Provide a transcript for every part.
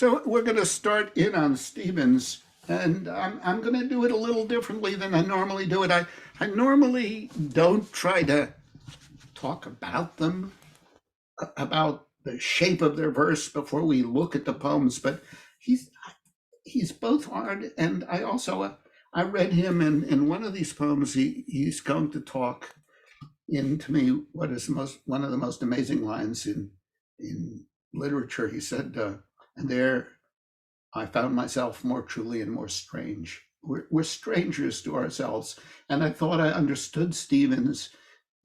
So we're going to start in on Stevens, and I'm going to do it a little differently than I normally do it. I normally don't try to talk about them, about the shape of their verse before we look at the poems, but he's he's both hard, and I read him in one of these poems. He's going to talk into me what is one of the most amazing lines in literature. He said, and there I found myself more truly and more strange. We're strangers to ourselves. And I thought I understood Stevens.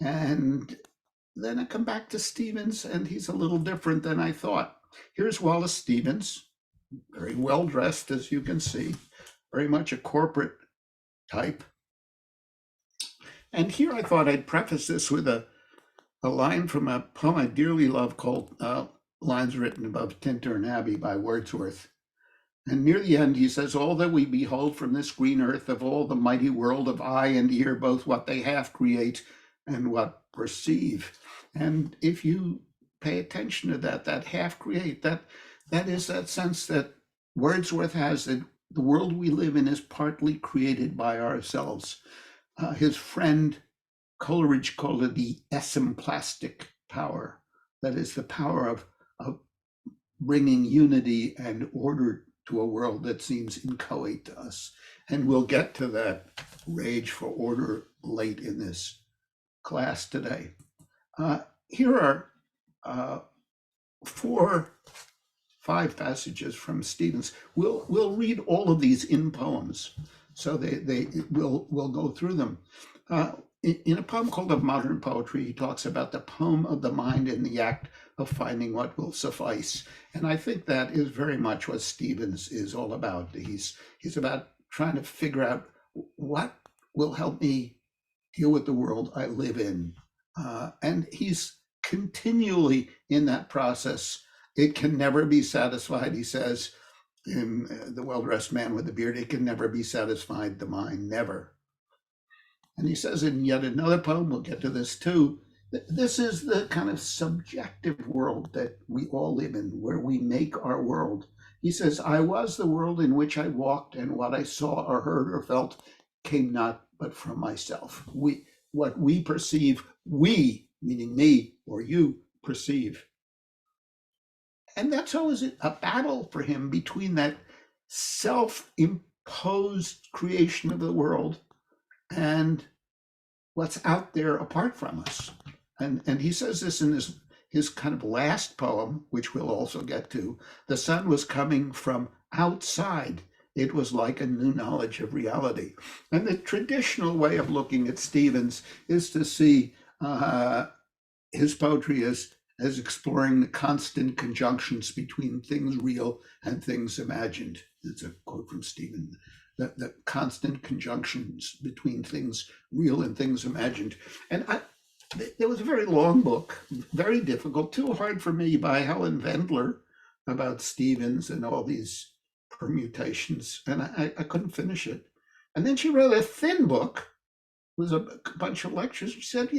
And then I come back to Stevens, and he's a little different than I thought. Here's Wallace Stevens, very well dressed, as you can see, very much a corporate type. And here I thought I'd preface this with a line from a poem I dearly love called Lines Written Above Tintern Abbey by Wordsworth. And near the end, he says, all that we behold from this green earth of all the mighty world of eye and ear, both what they half create and what perceive. And if you pay attention to that half create, that is that sense that Wordsworth has, that the world we live in is partly created by ourselves. His friend Coleridge called it the esemplastic power. That is the power of bringing unity and order to a world that seems inchoate to us. And we'll get to that rage for order late in this class today. Here are 5 passages from Stevens. We'll read all of these in poems, so we'll go through them. In a poem called Of Modern Poetry, he talks about the poem of the mind in the act of finding what will suffice. And I think that is very much what Stevens is all about. He's about trying to figure out what will help me deal with the world I live in. And he's continually in that process. It can never be satisfied, he says, in The Well-Dressed Man with the Beard, it can never be satisfied, the mind, never. And he says in yet another poem, we'll get to this too, this is the kind of subjective world that we all live in, where we make our world. He says, I was the world in which I walked, and what I saw or heard or felt came not but from myself. What we perceive, we, meaning me or you, perceive. And that's always a battle for him between that self-imposed creation of the world and what's out there apart from us. And he says this in his kind of last poem, which we'll also get to. The sun was coming from outside. It was like a new knowledge of reality. And the traditional way of looking at Stevens is to see his poetry as exploring the constant conjunctions between things real and things imagined. It's a quote from Stevens. The constant conjunctions between things real and things imagined. And there was a very long book, very difficult, too hard for me, by Helen Vendler about Stevens and all these permutations, and I couldn't finish it. And then she wrote a thin book, it was a bunch of lectures. She said,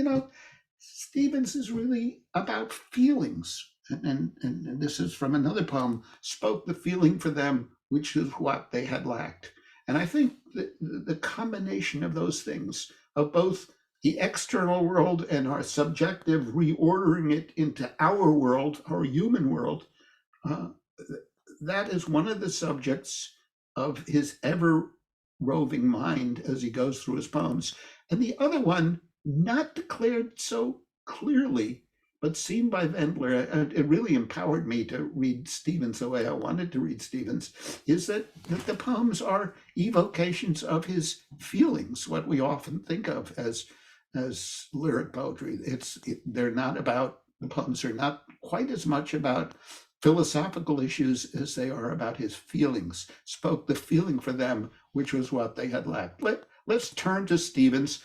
Stevens is really about feelings. And this is from another poem, spoke the feeling for them, which is what they had lacked. And I think the combination of those things, of both the external world and our subjective reordering it into our world, our human world, that is one of the subjects of his ever roving mind as he goes through his poems. And the other one, not declared so clearly, but seen by Vendler, it really empowered me to read Stevens the way I wanted to read Stevens, is that the poems are evocations of his feelings, what we often think of as lyric poetry. They're not about, the poems are not quite as much about philosophical issues as they are about his feelings, spoke the feeling for them, which was what they had lacked. Let's turn to Stevens.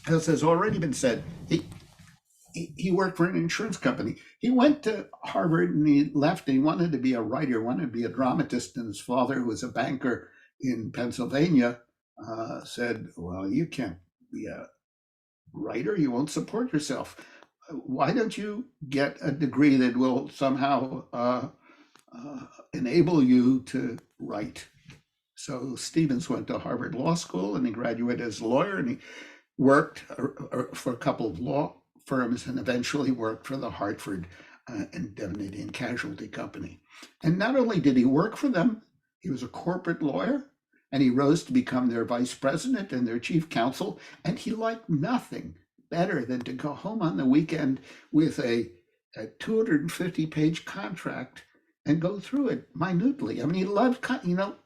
As has already been said, he worked for an insurance company. He went to Harvard and he left, and he wanted to be a writer, wanted to be a dramatist. And his father, who was a banker in Pennsylvania, said, well, you can't be a writer, you won't support yourself. Why don't you get a degree that will somehow enable you to write. So Stevens went to Harvard Law School and he graduated as a lawyer, and he worked for a couple of law firms and eventually worked for the Hartford Indemnity and Casualty Company. And not only did he work for them, he was a corporate lawyer, and he rose to become their vice president and their chief counsel. And he liked nothing better than to go home on the weekend with a 250-page contract and go through it minutely. I mean, he loved,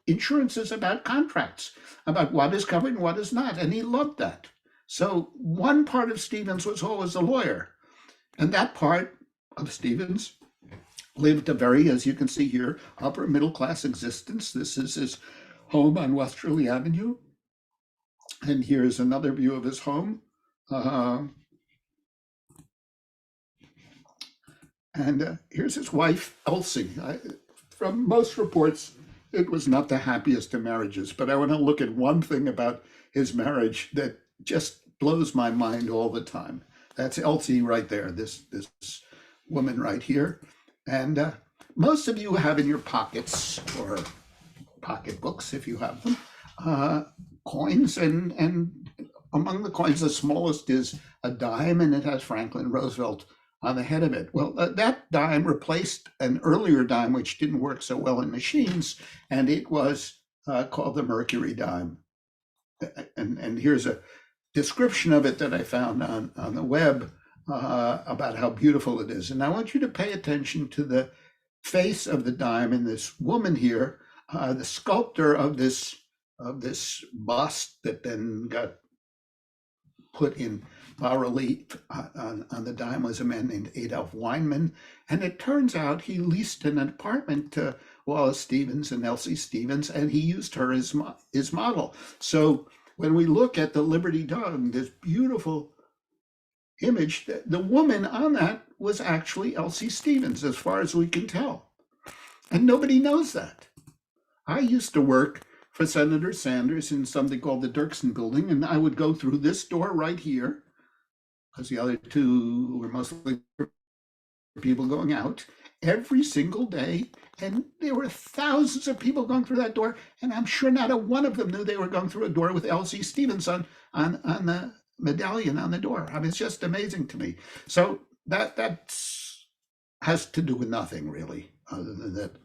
insurance is about contracts, about what is covered and what is not, and he loved that. So one part of Stevens was always a lawyer, and that part of Stevens lived a very, as you can see here, upper middle class existence. This is his home on Westerly Avenue, and here's another view of his home. And here's his wife, Elsie. From most reports, it was not the happiest of marriages, but I want to look at one thing about his marriage that just blows my mind all the time. That's Elsie right there, this woman right here. And most of you have in your pockets, or pocketbooks if you have them, coins, and among the coins, the smallest is a dime, and it has Franklin Roosevelt on the head of it. Well, that dime replaced an earlier dime, which didn't work so well in machines, and it was called the Mercury dime. And here's a description of it that I found on the web about how beautiful it is. And I want you to pay attention to the face of the dime and this woman here, the sculptor of this bust that then got put in bas-relief on the dime was a man named Adolph Weinman. And it turns out he leased an apartment to Wallace Stevens and Elsie Stevens, and he used her as his model. So when we look at the Liberty Dog, this beautiful image, the woman on that was actually Elsie Stevens, as far as we can tell. And nobody knows that. I used to work for Senator Sanders in something called the Dirksen Building, and I would go through this door right here, because the other two were mostly people going out, every single day. And there were thousands of people going through that door, and I'm sure not a one of them knew they were going through a door with Elsie Stevens on the medallion on the door. I mean, it's just amazing to me. So that has to do with nothing really, other than that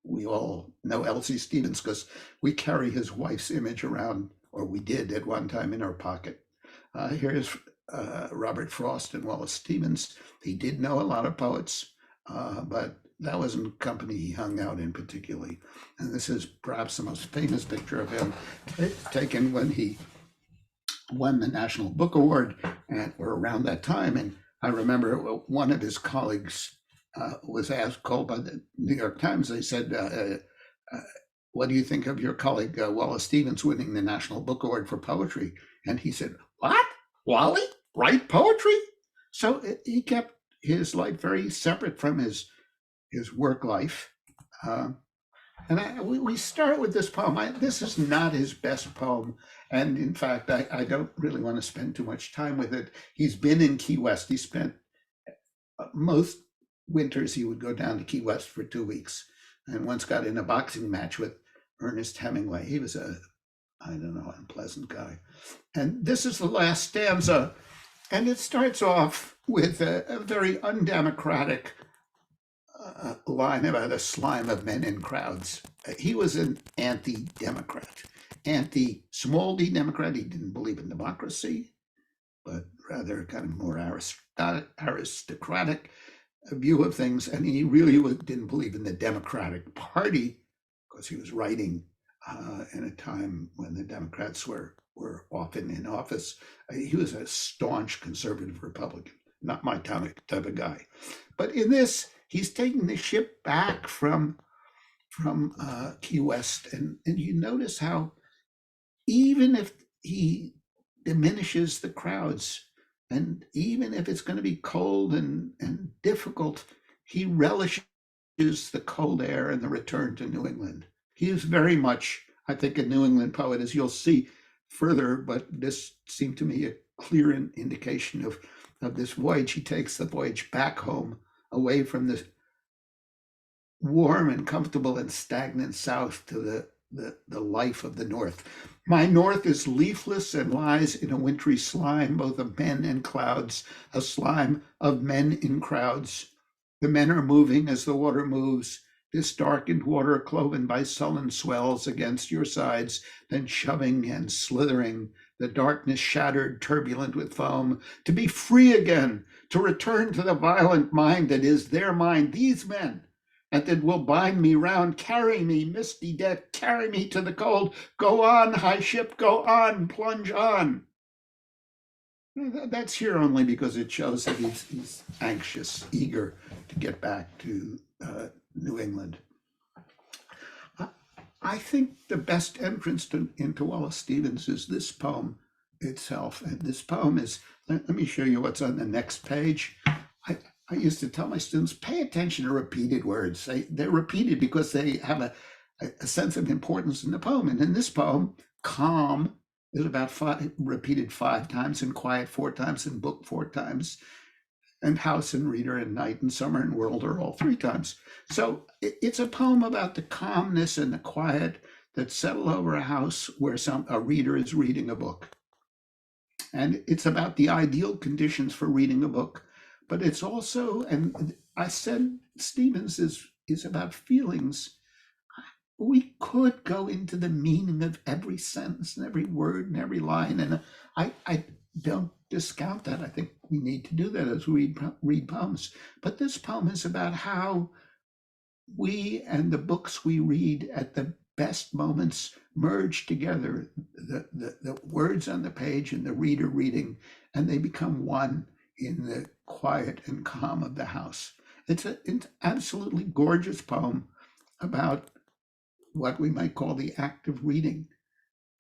we all know Elsie Stevens because we carry his wife's image around, or we did at one time, in our pocket. Here's Robert Frost and Wallace Stevens. He did know a lot of poets, but that wasn't company he hung out in particularly. And this is perhaps the most famous picture of him, taken when he won the National Book Award, or around that time. And I remember one of his colleagues was called by the New York Times. They said, what do you think of your colleague Wallace Stevens winning the National Book Award for poetry? And he said, what? Wally? Write poetry? So he kept his life very separate from his work life. And we start with this poem. This is not his best poem. And in fact, I don't really want to spend too much time with it. He's been in Key West. He spent most winters, he would go down to Key West for 2 weeks, and once got in a boxing match with Ernest Hemingway. He was unpleasant guy. And this is the last stanza. And it starts off with a very undemocratic line about a slime of men in crowds. He was an anti-democrat, anti-small d Democrat. He didn't believe in democracy, but rather kind of more aristocratic view of things. And he really didn't believe in the Democratic Party, because he was writing in a time when the Democrats were often in office. He was a staunch conservative Republican, not my type of guy. But in this, he's taking the ship back from Key West, and you notice how even if he diminishes the crowds, and even if it's going to be cold and difficult, he relishes the cold air and the return to New England. He is very much, I think, a New England poet, as you'll see further, but this seemed to me a clear indication of this voyage. He takes the voyage back home, away from the warm and comfortable and stagnant south to the life of the north. My north is leafless and lies in a wintry slime, both of men and clouds, a slime of men in crowds. The men are moving as the water moves, this darkened water cloven by sullen swells against your sides, then shoving and slithering, the darkness shattered, turbulent with foam, to be free again, to return to the violent mind that is their mind, these men, and that will bind me round, carry me, misty deck, carry me to the cold. Go on, high ship, go on, plunge on. That's here only because it shows that he's anxious, eager to get back to New England. I think the best entrance into Wallace Stevens is this poem itself. And this poem is, let me show you what's on the next page. I used to tell my students, pay attention to repeated words. They're repeated because they have a sense of importance in the poem. And in this poem, calm is about repeated 5 times, and quiet 4 times, and book 4 times, and house and reader and night and summer and world are all 3 times. So it's a poem about the calmness and the quiet that settle over a house where a reader is reading a book. And it's about the ideal conditions for reading a book. But it's also, and I said Stevens is about feelings. We could go into the meaning of every sentence and every word and every line, and I don't discount that. I think we need to do that as we read poems. But this poem is about how we and the books we read at the best moments merge together, the words on the page and the reader reading, and they become one in the quiet and calm of the house. It's an absolutely gorgeous poem about what we might call the act of reading,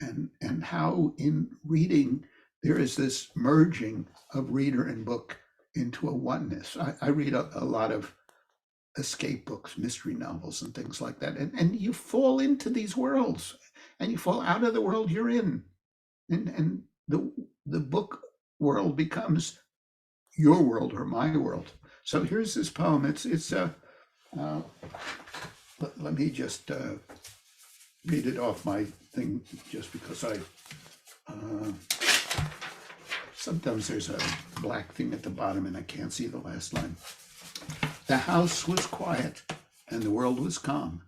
and how in reading there is this merging of reader and book into a oneness. I read a lot of escape books, mystery novels, and things like that, and you fall into these worlds, and you fall out of the world you're in, and the book world becomes your world or my world. So here's this poem. Let me just read it off my thing, just because sometimes there's a black thing at the bottom and I can't see the last line. The house was quiet and the world was calm.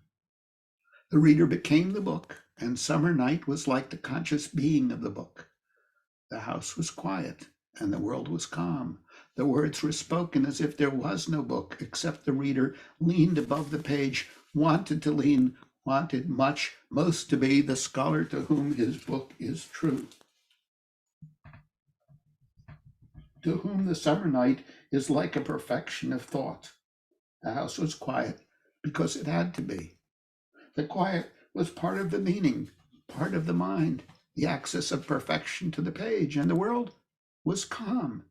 The reader became the book, and summer night was like the conscious being of the book. The house was quiet and the world was calm. The words were spoken as if there was no book, except the reader leaned above the page, wanted to lean, wanted much, most to be the scholar to whom his book is true, to whom the summer night is like a perfection of thought. The house was quiet because it had to be. The quiet was part of the meaning, part of the mind, the access of perfection to the page, and the world was calm.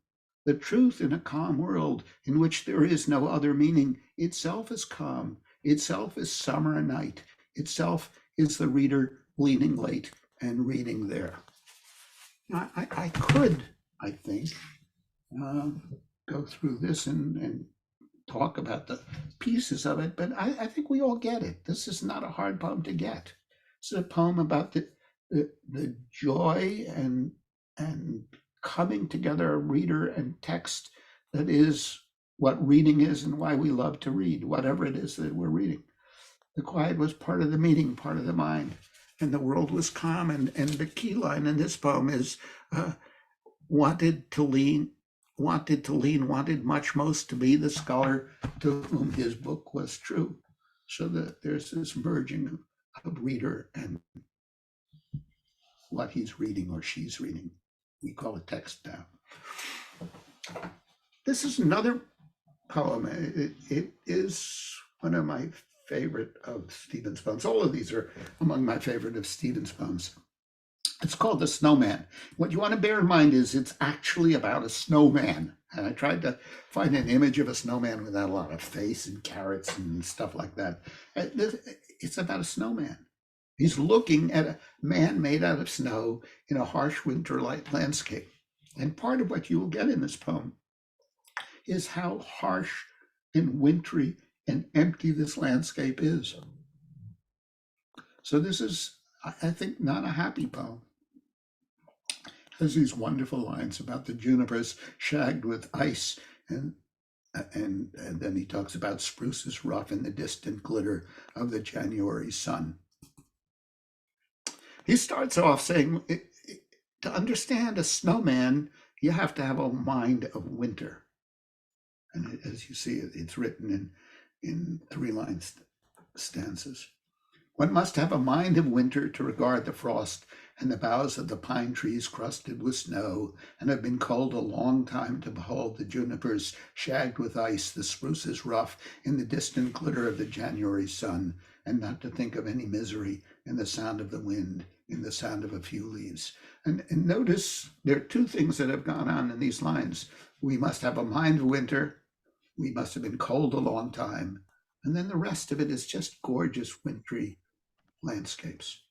The truth in a calm world in which there is no other meaning itself is calm, itself is summer and night, itself is the reader leaning late and reading there. I could, I think, go through this and talk about the pieces of it, but I think we all get it. This is not a hard poem to get. It's a poem about the joy and coming together of reader and text that is what reading is and why we love to read, whatever it is that we're reading. The quiet was part of the meaning, part of the mind, and the world was calm. And the key line in this poem is wanted to lean, wanted much most to be the scholar to whom his book was true. So that there's this merging of reader and what he's reading or she's reading. We call it text now. This is another poem. It is one of my favorite of Stevens' poems. All of these are among my favorite of Stevens' poems. It's called The Snowman. What you want to bear in mind is it's actually about a snowman. And I tried to find an image of a snowman without a lot of face and carrots and stuff like that. It's about a snowman. He's looking at a man made out of snow in a harsh winter landscape. And part of what you will get in this poem is how harsh and wintry and empty this landscape is. So this is, I think, not a happy poem. Has these wonderful lines about the junipers shagged with ice, and and then he talks about spruces rough in the distant glitter of the January sun. He starts off saying, to understand a snowman, you have to have a mind of winter. And as you see, it's written in three-line stanzas. One must have a mind of winter to regard the frost and the boughs of the pine trees crusted with snow, and have been cold a long time to behold the junipers shagged with ice, the spruces rough in the distant glitter of the January sun, and not to think of any misery in the sound of the wind, in the sound of a few leaves. And notice there are two things that have gone on in these lines. We must have a mind of winter. We must have been cold a long time. And then the rest of it is just gorgeous wintry landscapes.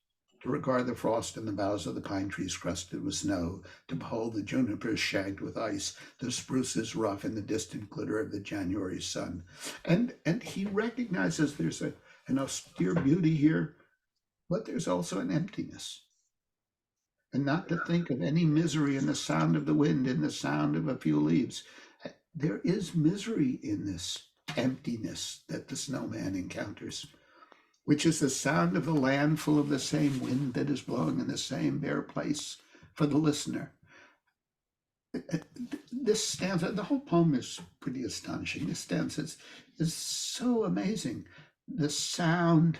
To regard the frost in the boughs of the pine trees crusted with snow, to behold the junipers shagged with ice, the spruces rough in the distant glitter of the January sun. And he recognizes there's an austere beauty here, but there's also an emptiness. And not to think of any misery in the sound of the wind, in the sound of a few leaves. There is misery in this emptiness that the snowman encounters, which is the sound of the land full of the same wind that is blowing in the same bare place for the listener. This stanza, the whole poem is pretty astonishing. This stanza is so amazing. The sound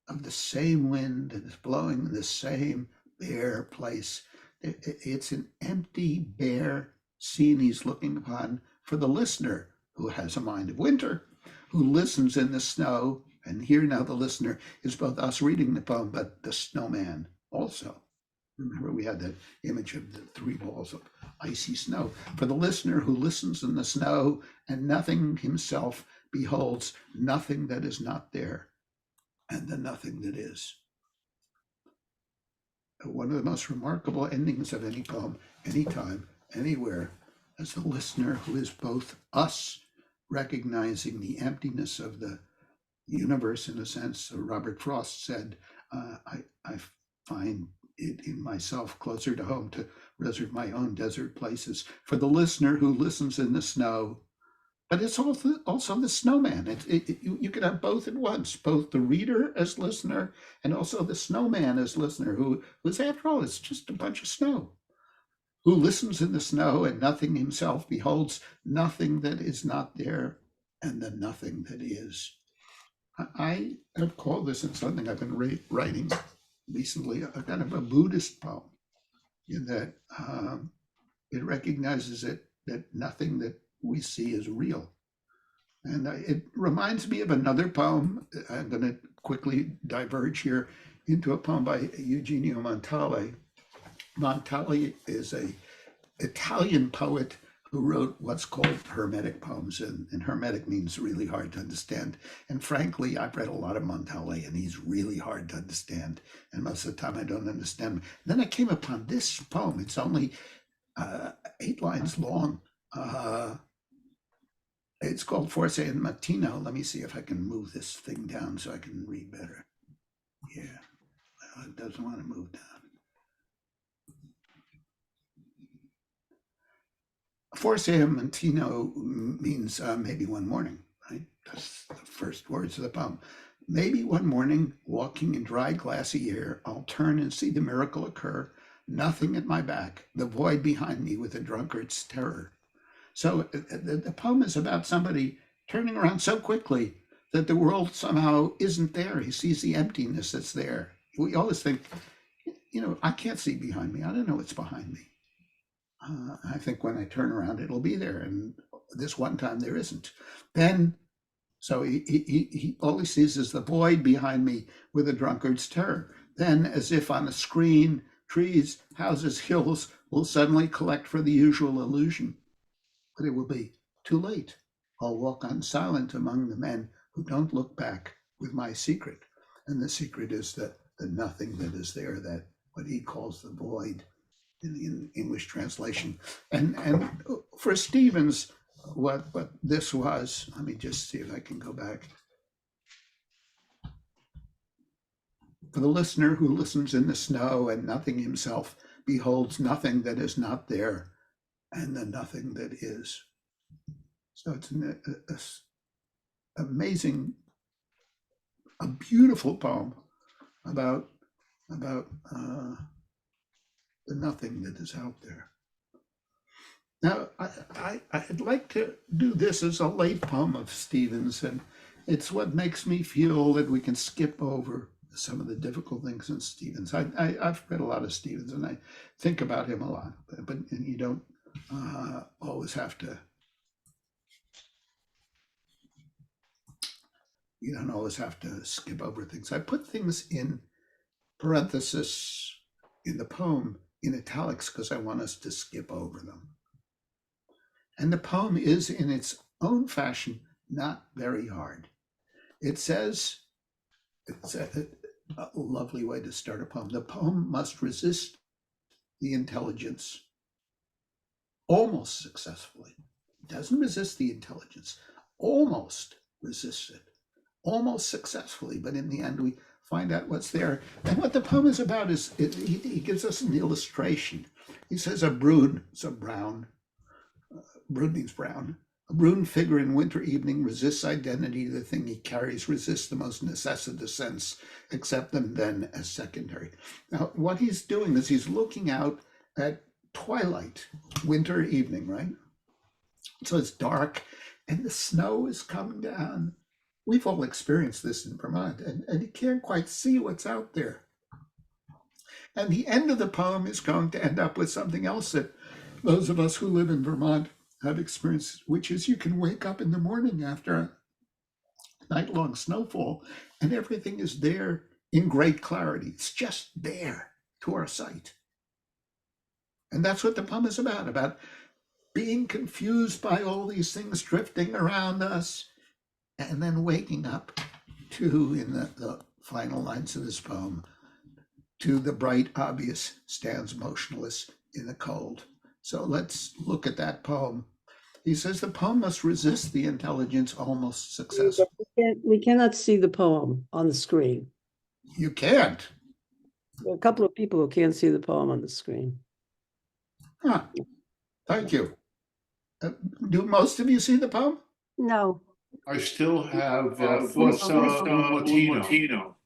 of the same wind that is blowing in the same bare place. It's an empty, bare scene he's looking upon for the listener who has a mind of winter, who listens in the snow. And here now the listener is both us reading the poem, but the snowman also. Remember, we had that image of the three balls of icy snow. For the listener who listens in the snow and nothing himself beholds nothing that is not there and the nothing that is. One of the most remarkable endings of any poem, anytime, anywhere, as the listener who is both us recognizing the emptiness of the universe, in a sense. Robert Frost said, I find it in myself closer to home to reserve my own desert places. For the listener who listens in the snow, but it's also the snowman. You can have both at once, both the reader as listener and also the snowman as listener, who is, after all, it's just a bunch of snow, who listens in the snow and nothing himself beholds, nothing that is not there and the nothing that is. I have called this in something I've been writing recently a kind of a Buddhist poem, in that it recognizes that nothing that we see is real. And it reminds me of another poem. I'm going to quickly diverge here into a poem by Eugenio Montale. Montale is an Italian poet who wrote what's called Hermetic poems, and Hermetic means really hard to understand. And frankly, I've read a lot of Montale, and he's really hard to understand. And most of the time, I don't understand him. Then I came upon this poem. It's only 8 lines long. It's called Forse in Mattino. Let me see if I can move this thing down so I can read better. Yeah, well, it doesn't want to move down. Forse Mattino means maybe one morning, right? That's the first words of the poem. Maybe one morning, walking in dry, glassy air, I'll turn and see the miracle occur. Nothing at my back, the void behind me with a drunkard's terror. So the poem is about somebody turning around so quickly that the world somehow isn't there. He sees the emptiness that's there. We always think, I can't see behind me. I don't know what's behind me. I think when I turn around, it'll be there. And this one time there isn't. Then, so he all he sees is the void behind me with a drunkard's terror. Then, as if on a screen, trees, houses, hills will suddenly collect for the usual illusion. But it will be too late. I'll walk on silent among the men who don't look back with my secret. And the secret is the nothing that is there, that what he calls the void in English translation. And for Stevens, what this was, let me just see if I can go back. For the listener who listens in the snow and nothing himself beholds nothing that is not there and the nothing that is. So it's an amazing, a beautiful poem about the nothing that is out there. Now, I'd like to do this as a late poem of Stephen's, and it's what makes me feel that we can skip over some of the difficult things in Stephen's. I've read a lot of Stephen's, and I think about him a lot, but you don't always have to. You don't always have to skip over things. I put things in parenthesis in the poem in italics because I want us to skip over them. And the poem is, in its own fashion, not very hard. It says, it's a lovely way to start a poem. The poem must resist the intelligence almost successfully. It doesn't resist the intelligence, almost resists it, almost successfully. But in the end, we find out what's there. And what the poem is about is, he gives us an illustration. He says a brood, so brown, brood means brown. A brood figure in winter evening resists identity. The thing he carries resists the most necessitous sense, accept them then as secondary. Now, what he's doing is he's looking out at twilight, winter evening, right? So it's dark and the snow is coming down. We've all experienced this in Vermont, and you can't quite see what's out there. And the end of the poem is going to end up with something else that those of us who live in Vermont have experienced, which is you can wake up in the morning after a night-long snowfall and everything is there in great clarity. It's just there to our sight. And that's what the poem is about being confused by all these things drifting around us and then waking up to, in the final lines of this poem, to the bright obvious stands motionless in the cold. So let's look at that poem. He says the poem must resist the intelligence almost successful. We cannot see the poem on the screen. You can't. There are a couple of people who can't see the poem on the screen. Huh. Thank you. Do most of you see the poem? No. I still have Forza Latino.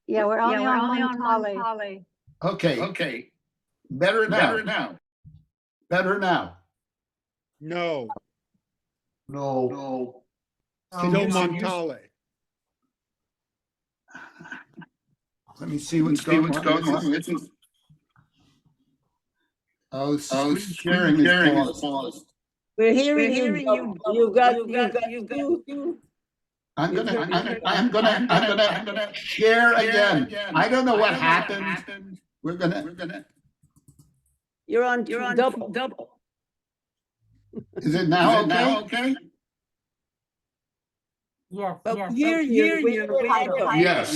Yeah, we're only on Holly. Okay. Better now. No. No. Still Montale. Let me see what's going on. Oh, screen sharing is paused. We're hearing you. You've got two. I'm gonna share again. I don't know what happened. We're gonna. You're on double. Is it now okay? Yes, But yes. hear you. Yes.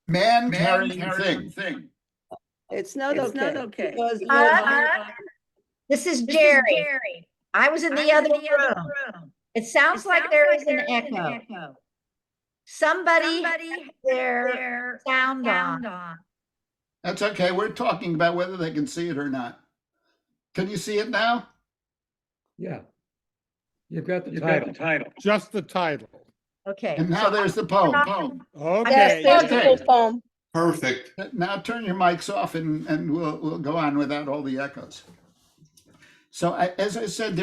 Man carrying thing. It's not okay. Because This is Jerry. I was in the other room. It sounds like there is an echo. Somebody has their sound on. That's okay. We're talking about whether they can see it or not. Can you see it now? Yeah. You've got the title. Just the title. Okay. And now there's the poem. Okay. poem. Perfect. Now turn your mics off and we'll go on without all the echoes. So as I said,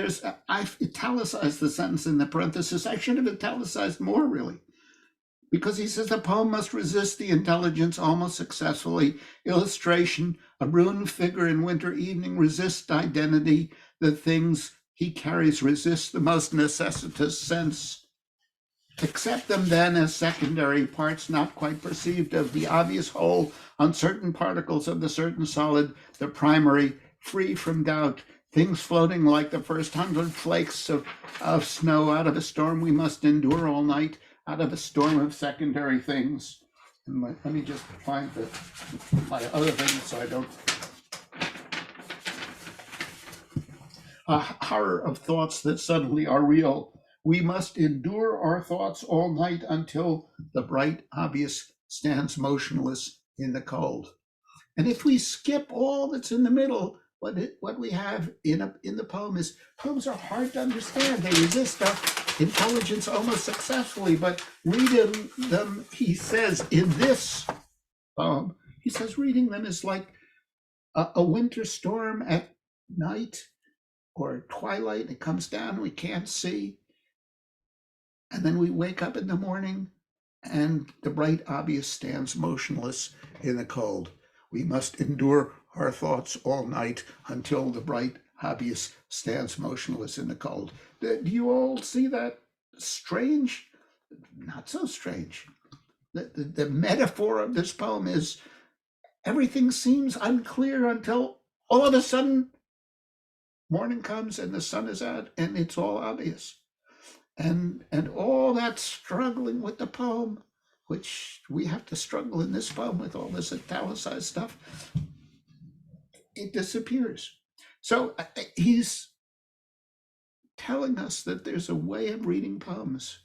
I've italicized the sentence in the parenthesis. I should have italicized more, really, because he says the poem must resist the intelligence almost successfully. Illustration, a ruined figure in winter evening resists identity. The things he carries resist the most necessitous sense. Accept them then as secondary parts not quite perceived of the obvious whole, uncertain particles of the certain solid, the primary, free from doubt, things floating like the first 100 flakes of snow out of a storm we must endure all night, out of a storm of secondary things. And let me just find my other thing so I don't. A horror of thoughts that suddenly are real, We must endure our thoughts all night until the bright obvious stands motionless in the cold. And if we skip all that's in the middle, what we have in the poem is poems are hard to understand. They resist our intelligence almost successfully, but reading them, he says in this poem, he says reading them is like a winter storm at night or twilight. It comes down, we can't see. And then we wake up in the morning and the bright obvious stands motionless in the cold. We must endure our thoughts all night until the bright obvious stands motionless in the cold. Do you all see that strange? Not so strange. The metaphor of this poem is everything seems unclear until all of a sudden morning comes and the sun is out and it's all obvious. And all that struggling with the poem, which we have to struggle in this poem with all this italicized stuff, it disappears. So he's telling us that there's a way of reading poems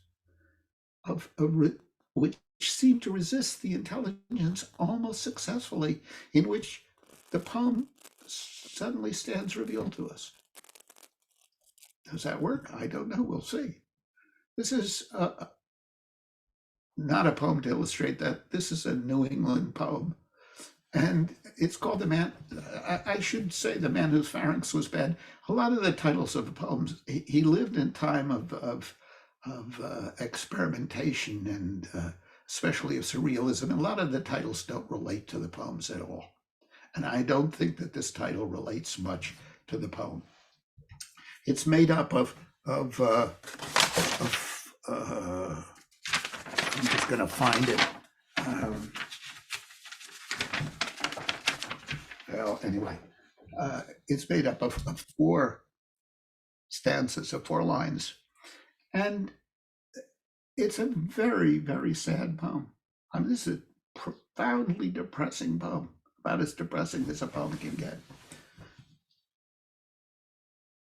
which seem to resist the intelligence almost successfully, in which the poem suddenly stands revealed to us. Does that work? I don't know. We'll see. This is not a poem to illustrate that. This is a New England poem. And it's called The Man, I should say The Man Whose Pharynx Was Bad. A lot of the titles of the poems, he lived in time of experimentation and especially of surrealism. And a lot of the titles don't relate to the poems at all. And I don't think that this title relates much to the poem. It's made up of I'm just going to find it. Well, anyway, it's made up of 4 stanzas of 4 lines. And it's a very, very sad poem. I mean, this is a profoundly depressing poem, about as depressing as a poem can get.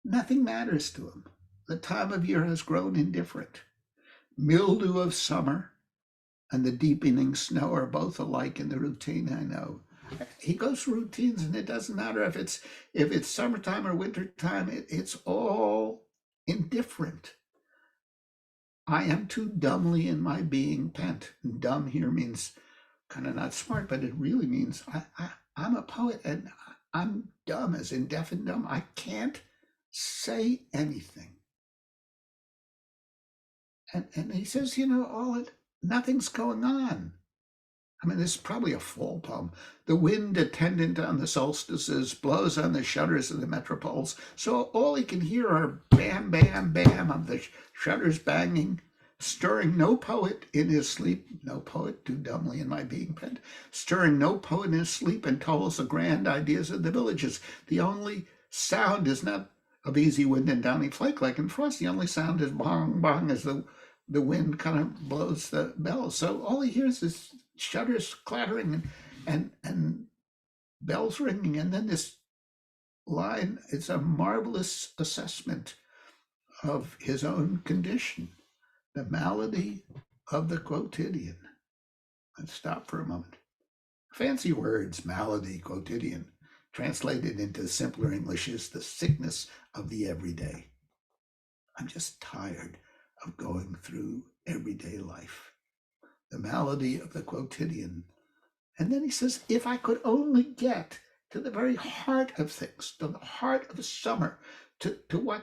Nothing matters to him. The time of year has grown indifferent. Mildew of summer and the deepening snow are both alike in the routine, I know. He goes through routines, and it doesn't matter if it's summertime or wintertime, it's all indifferent. I am too dumbly in my being pent. And dumb here means kind of not smart, but it really means I'm a poet and I'm dumb, as in deaf and dumb. I can't say anything. And he says, nothing's going on. I mean, this is probably a fall poem. The wind attendant on the solstices blows on the shutters of the metropoles. So all he can hear are bam, bam, bam of the shutters banging, stirring no poet in his sleep, no poet too dumbly in my being pent, stirring no poet in his sleep and tells the grand ideas of the villages. The only sound is not of easy wind and downy flake like in frost. The only sound is bong, bong as the wind kind of blows the bells. So all he hears is shutters clattering and bells ringing. And then this line is a marvelous assessment of his own condition, the malady of the quotidian. Let's stop for a moment. Fancy words, malady, quotidian. Translated into simpler English is the sickness of the everyday. I'm just tired of going through everyday life. The malady of the quotidian. And then he says, if I could only get to the very heart of things, to the heart of summer, to what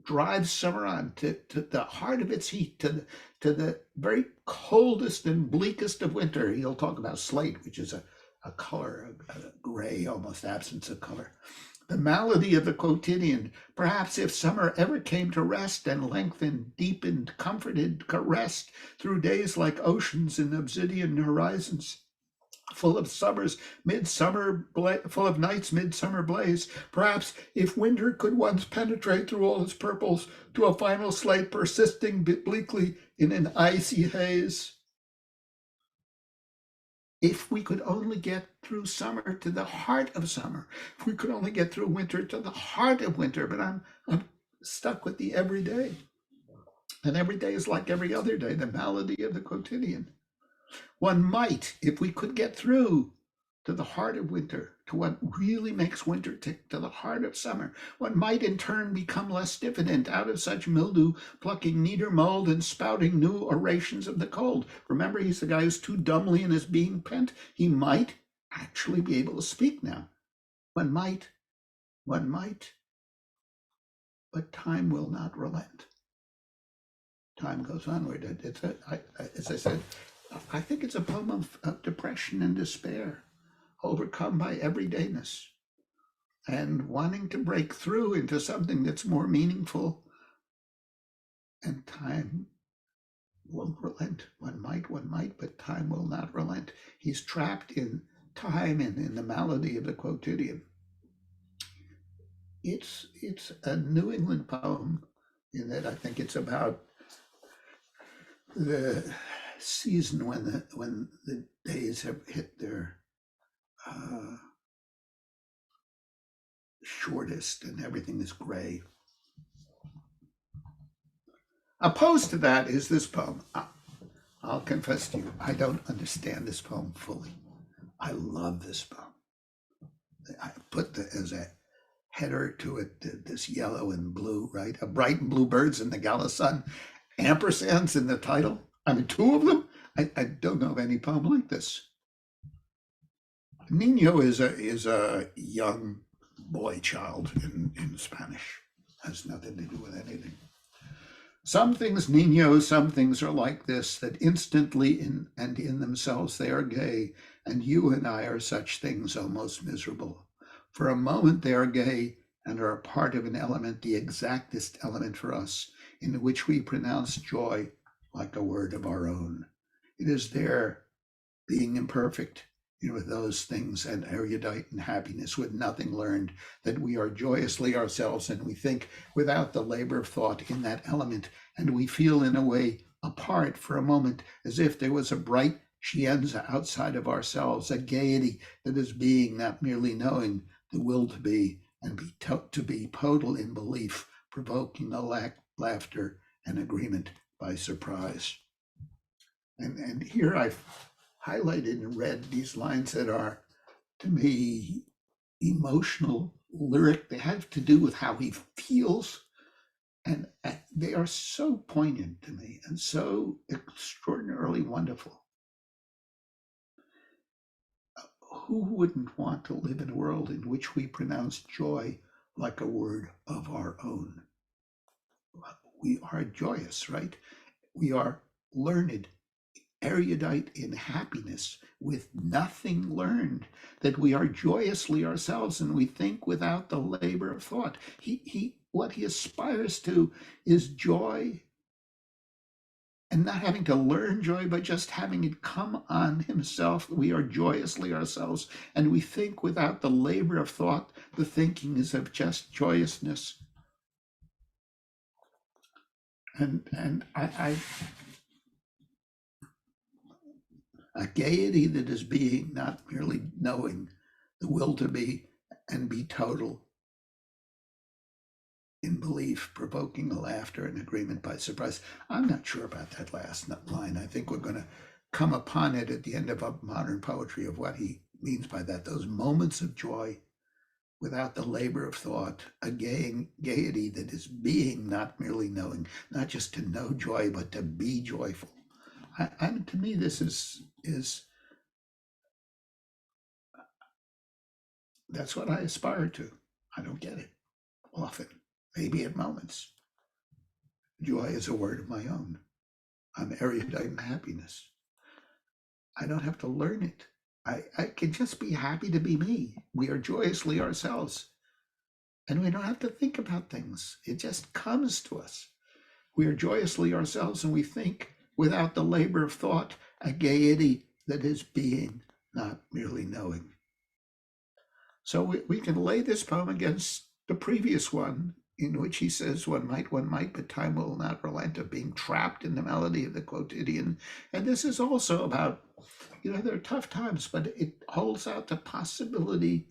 drives summer on, to the heart of its heat, to the very coldest and bleakest of winter. He'll talk about slate, which is a color, a gray, almost absence of color. The malady of the quotidian. Perhaps if summer ever came to rest and lengthened, deepened, comforted, caressed through days like oceans in obsidian horizons, full of summers, full of nights, midsummer blaze. Perhaps if winter could once penetrate through all its purples to a final slate persisting bleakly in an icy haze. If we could only get through summer to the heart of summer, if we could only get through winter to the heart of winter, but I'm stuck with the everyday. And every day is like every other day, the malady of the quotidian. One might, if we could get through to the heart of winter, to what really makes winter tick, to the heart of summer, one might in turn become less diffident out of such mildew, plucking neater mold and spouting new orations of the cold. Remember, he's the guy who's too dumbly in his being pent. He might actually be able to speak now. One might, but time will not relent. Time goes onward. As I said, I think it's a poem of depression and despair, overcome by everydayness and wanting to break through into something that's more meaningful. And time won't relent. One might, but time will not relent. He's trapped in time and in the malady of the quotidian. It's a New England poem in that I think it's about the season when the days have hit their shortest and everything is gray. Opposed to that is this poem. I'll confess to you, I don't understand this poem fully. I love this poem. I put as a header to it this yellow and blue, right? A bright and blue birds in the gala sun, ampersands in the title. I mean, two of them. I don't know of any poem like this. Niño is a young boy child in Spanish. Has nothing to do with anything. Some things, Niño, some things are like this, that instantly in themselves they are gay, and you and I are such things almost miserable. For a moment they are gay and are a part of an element, the exactest element for us, in which we pronounce joy like a word of our own. It is there, being imperfect, with those things and erudite in happiness with nothing learned, that we are joyously ourselves, and we think without the labor of thought in that element, and we feel in a way apart for a moment, as if there was a bright scienza outside of ourselves, a gaiety that is being, not merely knowing, the will to be, and to be total in belief, provoking a laughter and agreement by surprise. And here I've highlighted and read these lines that are, to me, emotional, lyric. They have to do with how he feels. And they are so poignant to me and so extraordinarily wonderful. Who wouldn't want to live in a world in which we pronounce joy like a word of our own? We are joyous, right? We are learned, erudite in happiness with nothing learned, that we are joyously ourselves and we think without the labor of thought. What he aspires to is joy, and not having to learn joy, but just having it come on himself. We are joyously ourselves, and we think without the labor of thought. The thinking is of just joyousness. And I a gaiety that is being, not merely knowing, the will to be and be total in belief, provoking a laughter and agreement by surprise. I'm not sure about that last line. I think we're going to come upon it at the end of modern poetry of what he means by that. Those moments of joy without the labor of thought, a gaiety that is being, not merely knowing, not just to know joy, but to be joyful. To me, this is that's what I aspire to. I don't get it often, maybe at moments. Joy is a word of my own. I'm erudite in happiness. I don't have to learn it. I can just be happy to be me. We are joyously ourselves. And we don't have to think about things. It just comes to us. We are joyously ourselves, and we think without the labor of thought, a gaiety that is being, not merely knowing. So we can lay this poem against the previous one, in which he says, one might, but time will not relent, of being trapped in the malady of the quotidian. And this is also about, there are tough times, but it holds out the possibility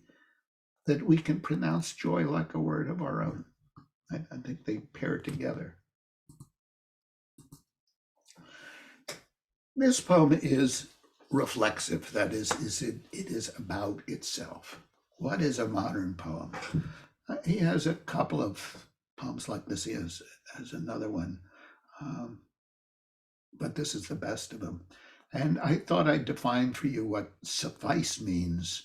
that we can pronounce joy like a word of our own. I think they pair together. This poem is reflexive. That is it is about itself. What is a modern poem? He has a couple of poems like this. He has another one, but this is the best of them. And I thought I'd define for you what suffice means.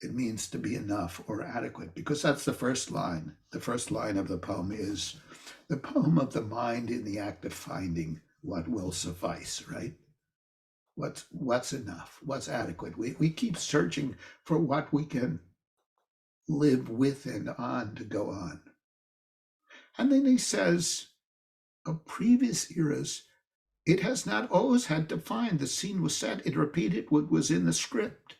It means to be enough or adequate, because that's the first line. The first line of the poem is the poem of the mind in the act of finding what will suffice, right? What's enough? What's adequate? We keep searching for what we can live with and on to go on. And then he says, of previous eras, it has not always had to find. The scene was set, it repeated what was in the script.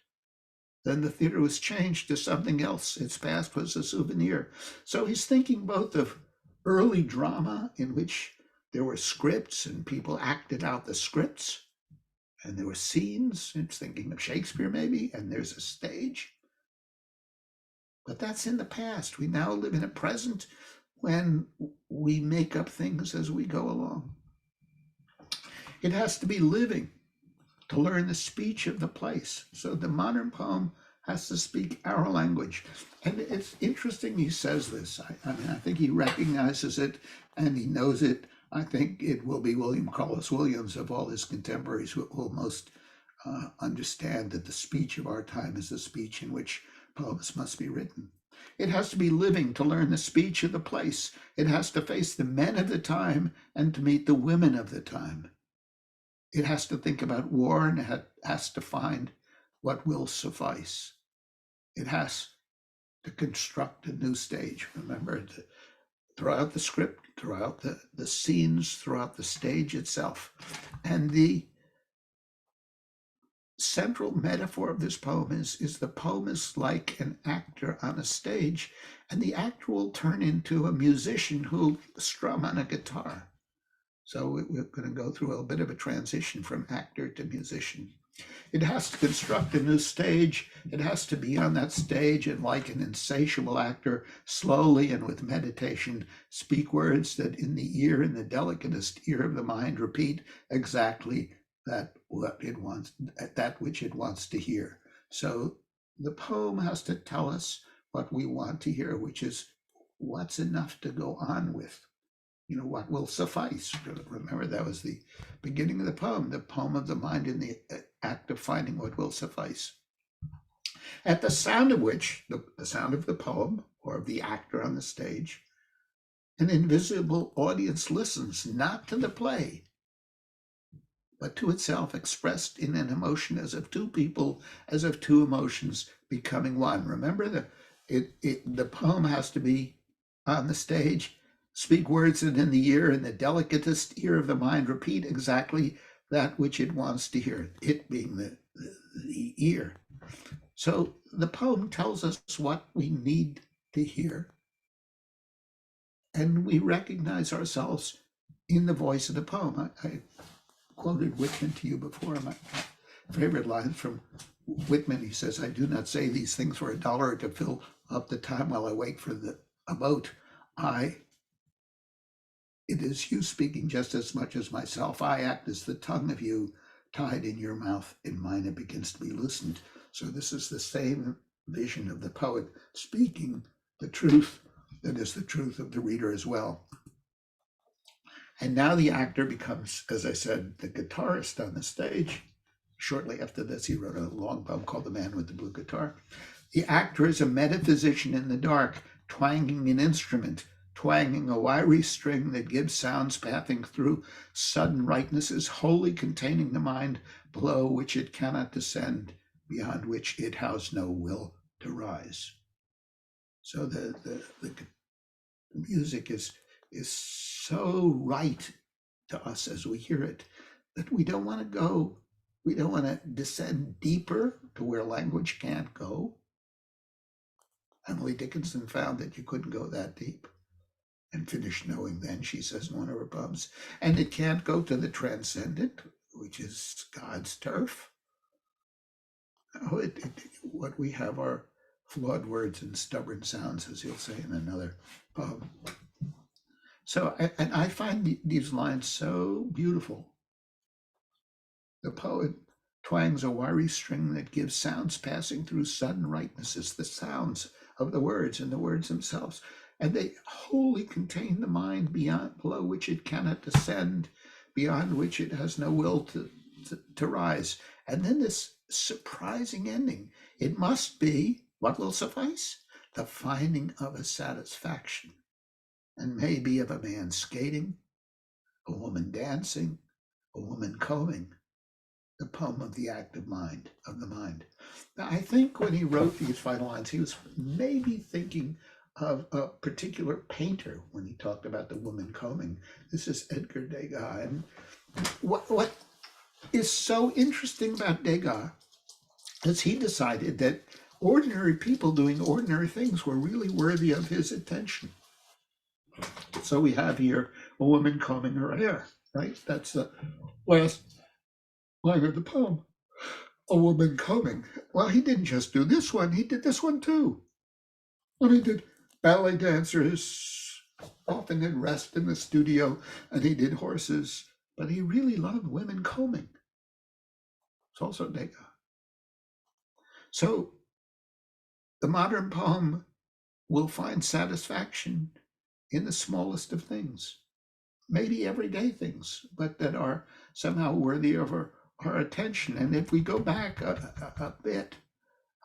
Then the theater was changed to something else. Its past was a souvenir. So he's thinking both of early drama in which there were scripts and people acted out the scripts, and there were scenes. It's thinking of Shakespeare maybe, and there's a stage. But that's in the past. We now live in a present when we make up things as we go along. It has to be living to learn the speech of the place. So the modern poem has to speak our language. And it's interesting he says this. I mean, I think he recognizes it and he knows it. I think it will be William Carlos Williams of all his contemporaries who will most understand that the speech of our time is the speech in which poems must be written. It has to be living to learn the speech of the place. It has to face the men of the time and to meet the women of the time. It has to think about war and it has to find what will suffice. It has to construct a new stage. Remember, throughout the script, throughout the scenes, throughout the stage itself. And the central metaphor of this poem is the poem is like an actor on a stage, and the actor will turn into a musician who'll strum on a guitar. So we're going to go through a bit of a transition from actor to musician. It has to construct a new stage. It has to be on that stage and, like an insatiable actor, slowly and with meditation, speak words that in the ear, in the delicatest ear of the mind, repeat exactly that which it wants to hear. So the poem has to tell us what we want to hear, which is what's enough to go on with. What will suffice. Remember, that was the beginning of the poem of the mind in the act of finding what will suffice. At the sound of which, the sound of the poem or of the actor on the stage, an invisible audience listens, not to the play, but to itself expressed in an emotion as of two people, as of two emotions becoming one. Remember, the poem has to be on the stage, speak words that in the ear, in the delicatest ear of the mind, repeat exactly that which it wants to hear, it being the ear. So the poem tells us what we need to hear, and we recognize ourselves in the voice of the poem. I quoted Whitman to you before. My favorite line from Whitman, he says, "I do not say these things for $1 to fill up the time while I wait for a boat. It is you speaking just as much as myself. I act as the tongue of you tied in your mouth. In mine it begins to be loosened." So this is the same vision of the poet speaking the truth that is the truth of the reader as well. And now the actor becomes, as I said, the guitarist on the stage. Shortly after this, he wrote a long poem called The Man with the Blue Guitar. The actor is a metaphysician in the dark, twanging an instrument, twanging a wiry string that gives sounds pathing through sudden rightnesses, wholly containing the mind, below which it cannot descend, beyond which it has no will to rise. So the music is so right to us as we hear it that we don't want to descend deeper to where language can't go. Emily Dickinson found that you couldn't go that deep and finish knowing then, she says in one of her poems. And it can't go to the transcendent, which is God's turf. No, what we have are flawed words and stubborn sounds, as he'll say in another poem. So, and I find these lines so beautiful. The poet twangs a wiry string that gives sounds passing through sudden rightnesses, the sounds of the words and the words themselves, and they wholly contain the mind beyond below which it cannot descend, beyond which it has no will to rise. And then this surprising ending, it must be what will suffice? The finding of a satisfaction, and maybe of a man skating, a woman dancing, a woman combing, the poem of the active mind, of the mind. Now, I think when he wrote these final lines, he was maybe thinking of a particular painter when he talked about the woman combing. This is Edgar Degas. And what is so interesting about Degas is he decided that ordinary people doing ordinary things were really worthy of his attention. So we have here a woman combing her hair, right? That's the last line of the poem. A woman combing. Well, he didn't just do this one, he did this one too. And he did ballet dancers, often at rest in the studio, and he did horses, but he really loved women combing. It's also Degas. So the modern poem will find satisfaction in the smallest of things, maybe everyday things, but that are somehow worthy of our attention. And if we go back a bit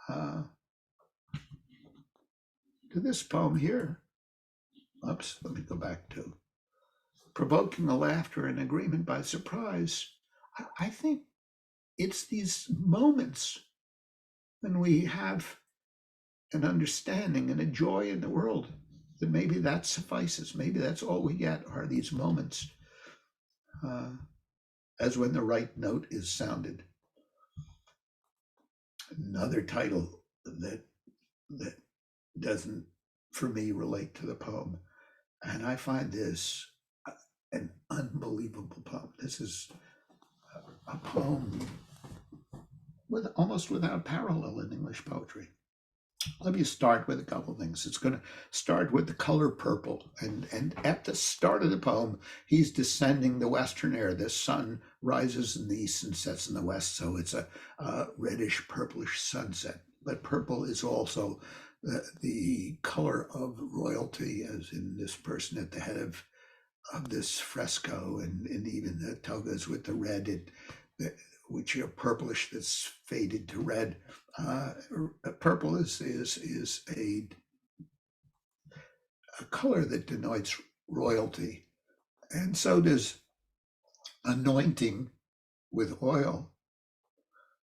to this poem here, let me go back to provoking a laughter and agreement by surprise. I think it's these moments when we have an understanding and a joy in the world that maybe that suffices. Maybe that's all we get are these moments, as when the right note is sounded. Another title that doesn't, for me, relate to the poem, and I find this an unbelievable poem. This is a poem with almost without parallel in English poetry. Let me start with a couple of things. It's going to start with the color purple. And at the start of the poem, he's descending the western air. The sun rises in the east and sets in the west. So it's a reddish purplish sunset. But purple is also the color of royalty, as in this person at the head of this fresco, and even the togas with the red, which are purplish that's faded to red. Purple is a color that denotes royalty, and so does anointing with oil.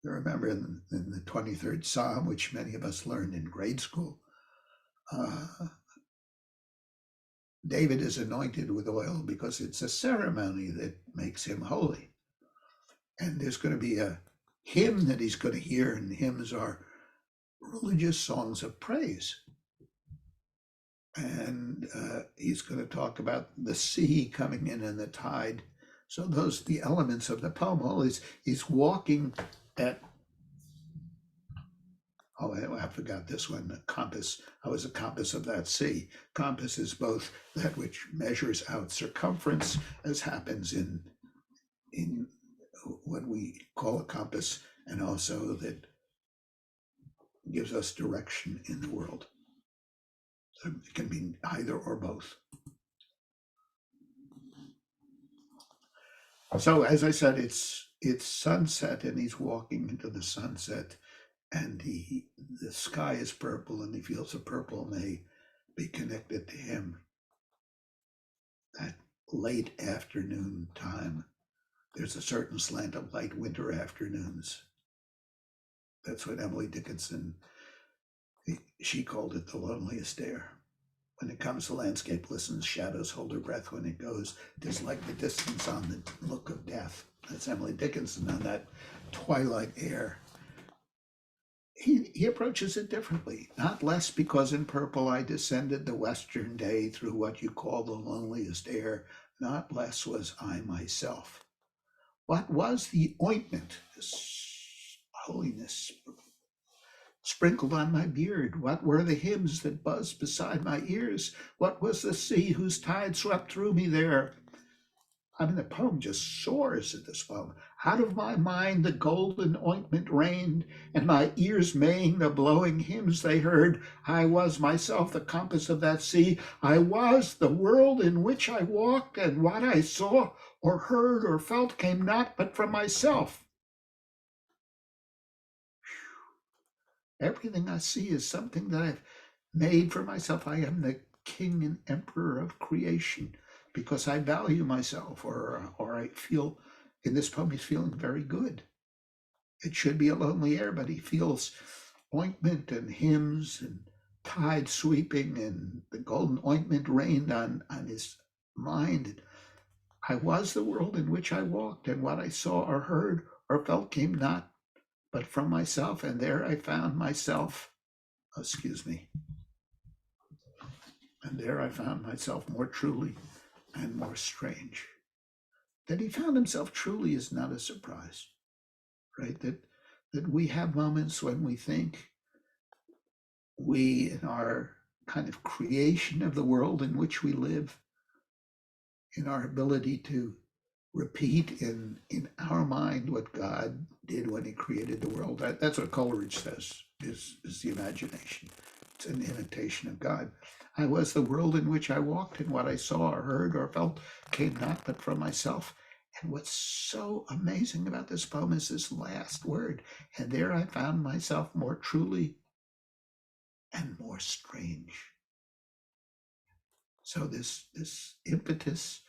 You remember in the 23rd Psalm, which many of us learned in grade school, David is anointed with oil because it's a ceremony that makes him holy. And there's going to be a hymn that he's going to hear, and hymns are religious songs of praise. And he's going to talk about the sea coming in and the tide. So those the elements of the poem. He's walking at, I forgot this one, the compass. How is the compass of that sea? Compass is both that which measures out circumference, as happens in what we call a compass, and also that gives us direction in the world. So it can be either or both. So as I said, it's sunset, and he's walking into the sunset, and the sky is purple, and he feels the purple may be connected to him. That late afternoon time, there's a certain slant of light winter afternoons. That's what Emily Dickinson, she called it the loneliest air. When it comes to landscape, listens, shadows hold her breath. When it goes, tis like the distance on the look of death. That's Emily Dickinson on that twilight air. He approaches it differently, not less because in purple I descended the western day through what you call the loneliest air, not less was I myself. What was the ointment, this holiness sprinkled on my beard? What were the hymns that buzzed beside my ears? What was the sea whose tide swept through me there? I mean, the poem just soars at this poem. Out of my mind the golden ointment rained, and my ears maying the blowing hymns they heard. I was myself the compass of that sea. I was the world in which I walked, and what I saw or heard or felt came not but from myself. Everything I see is something that I've made for myself. I am the king and emperor of creation because I value myself, or I feel, in this poem, he's feeling very good. It should be a lonely air, but he feels ointment and hymns and tide sweeping, and the golden ointment rained on his mind. I was the world in which I walked, and what I saw or heard or felt came not but from myself, and there I found myself, and there I found myself more truly and more strange. That he found himself truly is not a surprise, right? That we have moments when we think we, in our kind of creation of the world in which we live, in our ability to repeat in our mind what God did when he created the world. That's what Coleridge says is the imagination. It's an imitation of God. I was the world in which I walked, and what I saw or heard or felt came not but from myself. And what's so amazing about this poem is this last word. And there I found myself more truly and more strange. So this impetus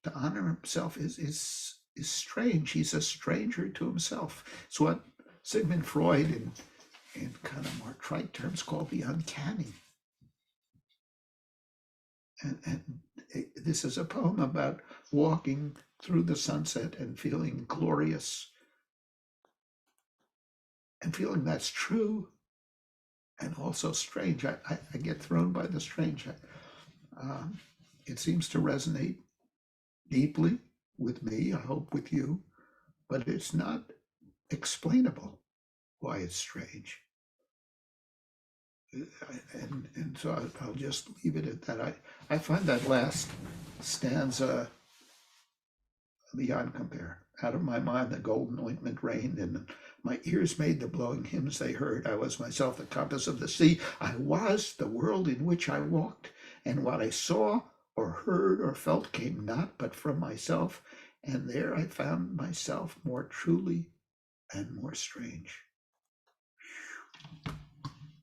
to honor himself is strange. He's a stranger to himself. It's what Sigmund Freud in kind of more trite terms called the uncanny. And this is a poem about walking through the sunset and feeling glorious and feeling that's true and also strange. I get thrown by the strange. It seems to resonate deeply with me, I hope with you, but it's not explainable why it's strange. And so I'll just leave it at that. I find that last stanza beyond compare. Out of my mind the golden ointment rained, and my ears made the blowing hymns they heard. I was myself the compass of the sea. I was the world in which I walked, and what I saw or heard or felt came not but from myself, and there I found myself more truly and more strange.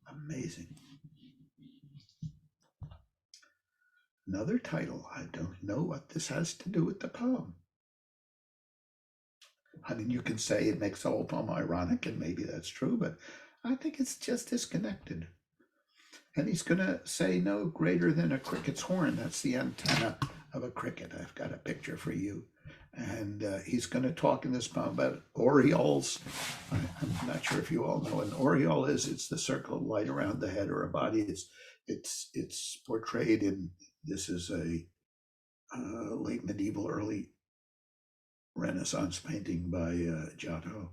Amazing. Another title. I don't know what this has to do with the poem. I mean, you can say it makes the whole poem ironic, and maybe that's true, but I think it's just disconnected. And he's going to say no greater than a cricket's horn. That's the antenna of a cricket. I've got a picture for you. And he's going to talk in this poem about orioles. I'm not sure if you all know what an oriole is. It's the circle of light around the head or a body. It's portrayed in, this is a late medieval, early Renaissance painting by Giotto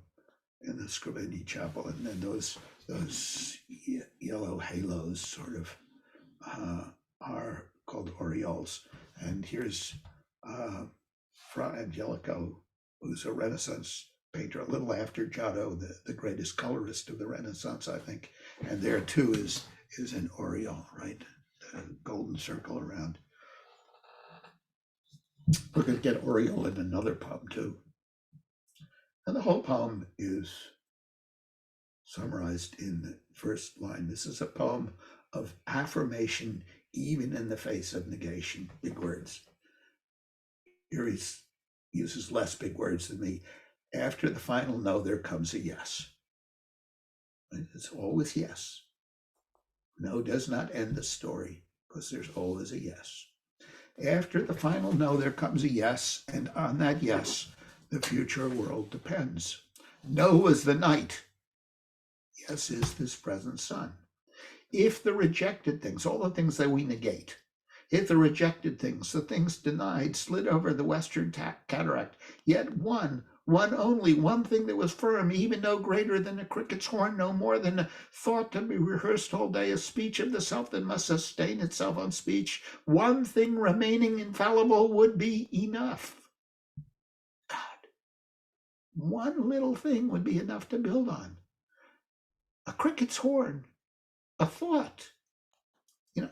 in the Scrovegni Chapel, and then those yellow halos sort of are called orioles. And here's Fra Angelico, who's a Renaissance painter, a little after Giotto, the greatest colorist of the Renaissance, I think. And there too is an oriole, right? A golden circle around. We're going to get oriole in another poem too. And the whole poem is summarized in the first line. This is a poem of affirmation, even in the face of negation. Big words. Here he uses less big words than me. After the final no, there comes a yes. It's always yes. No does not end the story because there's always a yes. After the final no, there comes a yes, and on that yes, the future world depends. No is the night. Yes is this present sun. If the rejected things, all the things that we negate, if the rejected things, the things denied, slid over the western cataract, yet one only, one thing that was firm, even no greater than a cricket's horn, no more than a thought to be rehearsed all day, a speech of the self that must sustain itself on speech, one thing remaining infallible would be enough. God. one little thing would be enough to build on. A cricket's horn, a thought.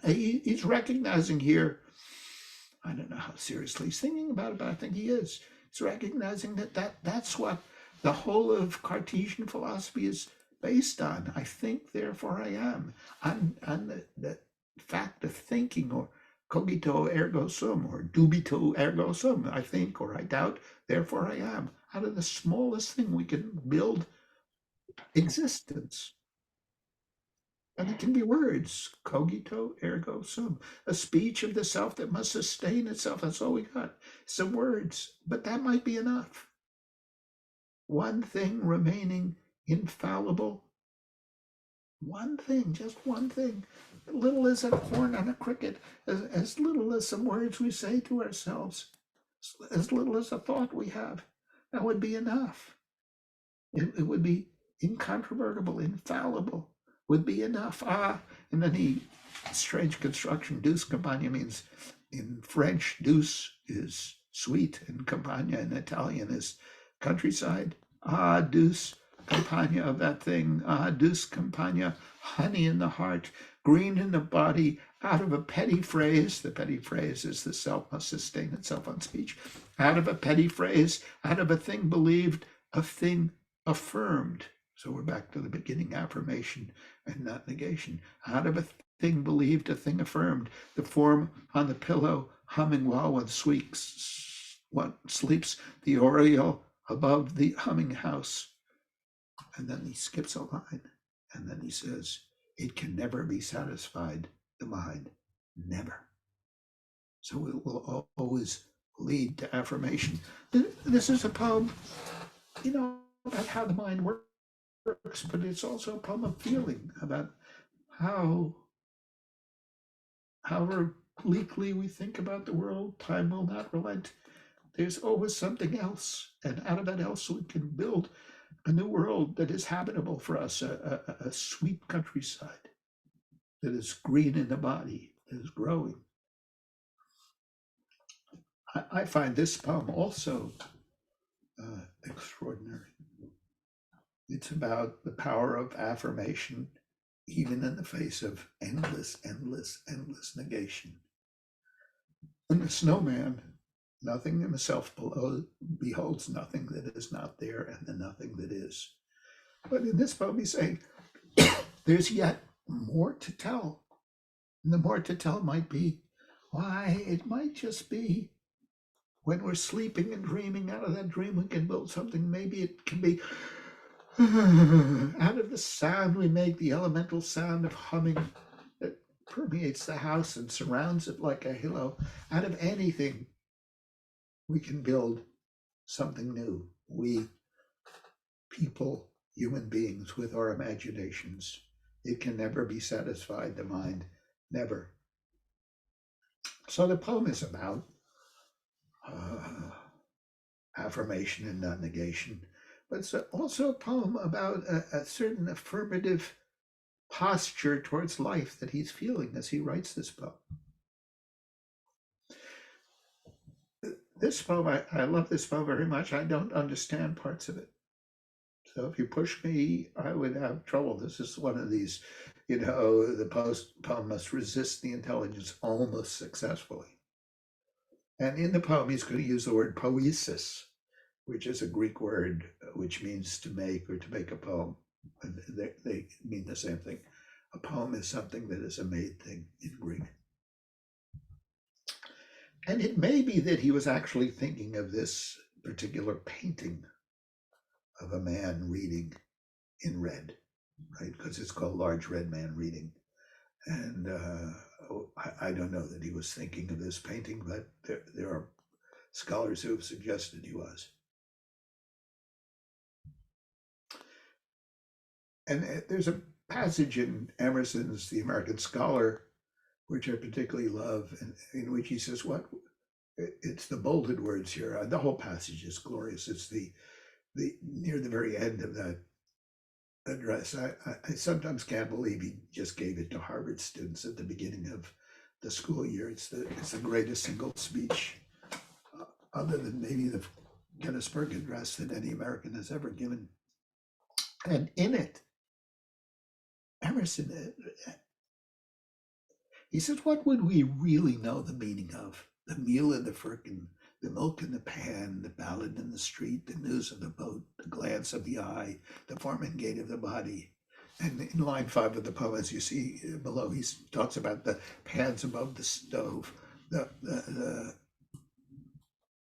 He's recognizing here, I don't know how seriously he's thinking about it, but I think he is. He's recognizing that's what the whole of Cartesian philosophy is based on. I think, therefore I am. On the fact of thinking, or cogito ergo sum, or dubito ergo sum. I think or I doubt, therefore I am. Out of the smallest thing we can build existence. And it can be words, cogito ergo sum, a speech of the self that must sustain itself. That's all we got. Some words, but that might be enough. One thing remaining infallible. One thing, just one thing. Little as a horn on a cricket, as little as some words we say to ourselves, as little as a thought we have. That would be enough. It would be incontrovertible, infallible, would be enough. And then strange construction, douce campagna means, in French, douce is sweet, and campagna in Italian is countryside. Douce campagna of that thing. Douce campagna, honey in the heart, green in the body, out of a petty phrase. The petty phrase is the self must sustain itself on speech. Out of a petty phrase, out of a thing believed, a thing affirmed. So we're back to the beginning, affirmation and not negation. Out of a thing believed, a thing affirmed. The form on the pillow, humming while one sleeps, the oriole above the humming house. And then he skips a line, and then he says, it can never be satisfied, the mind, never. So it will always lead to affirmation. This is a poem, about how the mind works, but it's also a poem of feeling about however bleakly we think about the world, time will not relent. There's always something else, and out of that else we can build a new world that is habitable for us, a sweet countryside that is green in the body, that is growing. I find this poem also extraordinary. It's about the power of affirmation, even in the face of endless negation. In the snowman, nothing in himself below beholds nothing that is not there, and the nothing that is. But in this poem, he's saying there's yet more to tell. And the more to tell might be, why, it might just be when we're sleeping and dreaming, out of that dream we can build something. Maybe it can be out of the sound we make, the elemental sound of humming that permeates the house and surrounds it like a halo. Out of anything we can build something new. We people, human beings, with our imaginations. It can never be satisfied, the mind, never. So the poem is about affirmation and not negation, but it's also a poem about a certain affirmative posture towards life that he's feeling as he writes this poem. This poem, I love this poem very much. I don't understand parts of it. So if you push me, I would have trouble. This is one of these, the poem must resist the intelligence almost successfully. And in the poem, he's going to use the word poiesis, which is a Greek word which means to make, or to make a poem. And they mean the same thing. A poem is something that is a made thing in Greek. And it may be that he was actually thinking of this particular painting of a man reading in red, right? Because it's called Large Red Man Reading. And I don't know that he was thinking of this painting, but there are scholars who have suggested he was. And there's a passage in Emerson's The American Scholar, which I particularly love, and in which he says, it's the bolded words here. The whole passage is glorious. It's the near the very end of that address. I sometimes can't believe he just gave it to Harvard students at the beginning of the school year. It's the greatest single speech, other than maybe the Gettysburg Address that any American has ever given. And in it, Emerson, he says, what would we really know the meaning of? The meal in the firkin, the milk in the pan, the ballad in the street, the news of the boat, the glance of the eye, the form and gait of the body. And in line 5 of the poem, as you see below, he talks about the pans above the stove, the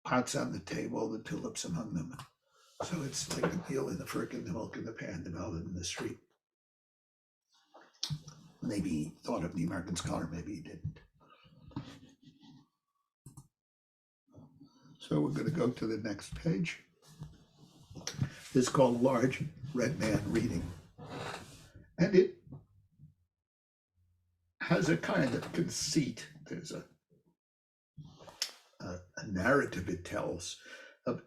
pots on the table, the tulips among them. So it's like the meal in the firkin, the milk in the pan, the ballad in the street. Maybe he thought of the American scholar, maybe he didn't. So we're going to go to the next page. This is called Large Red Man Reading. And it has a kind of conceit. There's a narrative it tells of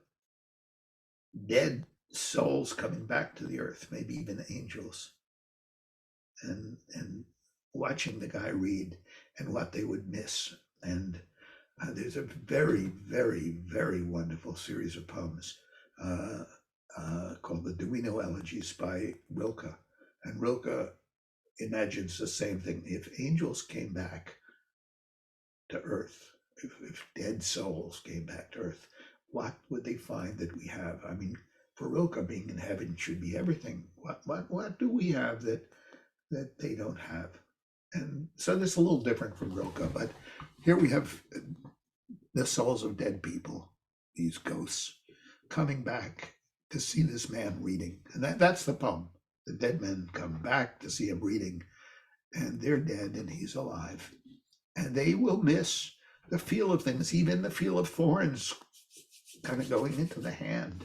dead souls coming back to the earth, maybe even angels, and watching the guy read and what they would miss. And there's a very, very, very wonderful series of poems called the Duino Elegies by Rilke. And Rilke imagines the same thing. If angels came back to earth, if dead souls came back to earth, what would they find that we have? I mean, for Rilke, being in heaven should be everything. What do we have that they don't have? And so this is a little different from Rilke, but here we have the souls of dead people, these ghosts, coming back to see this man reading. And that's the poem. The dead men come back to see him reading, and they're dead and he's alive. And they will miss the feel of things, even the feel of thorns kind of going into the hand.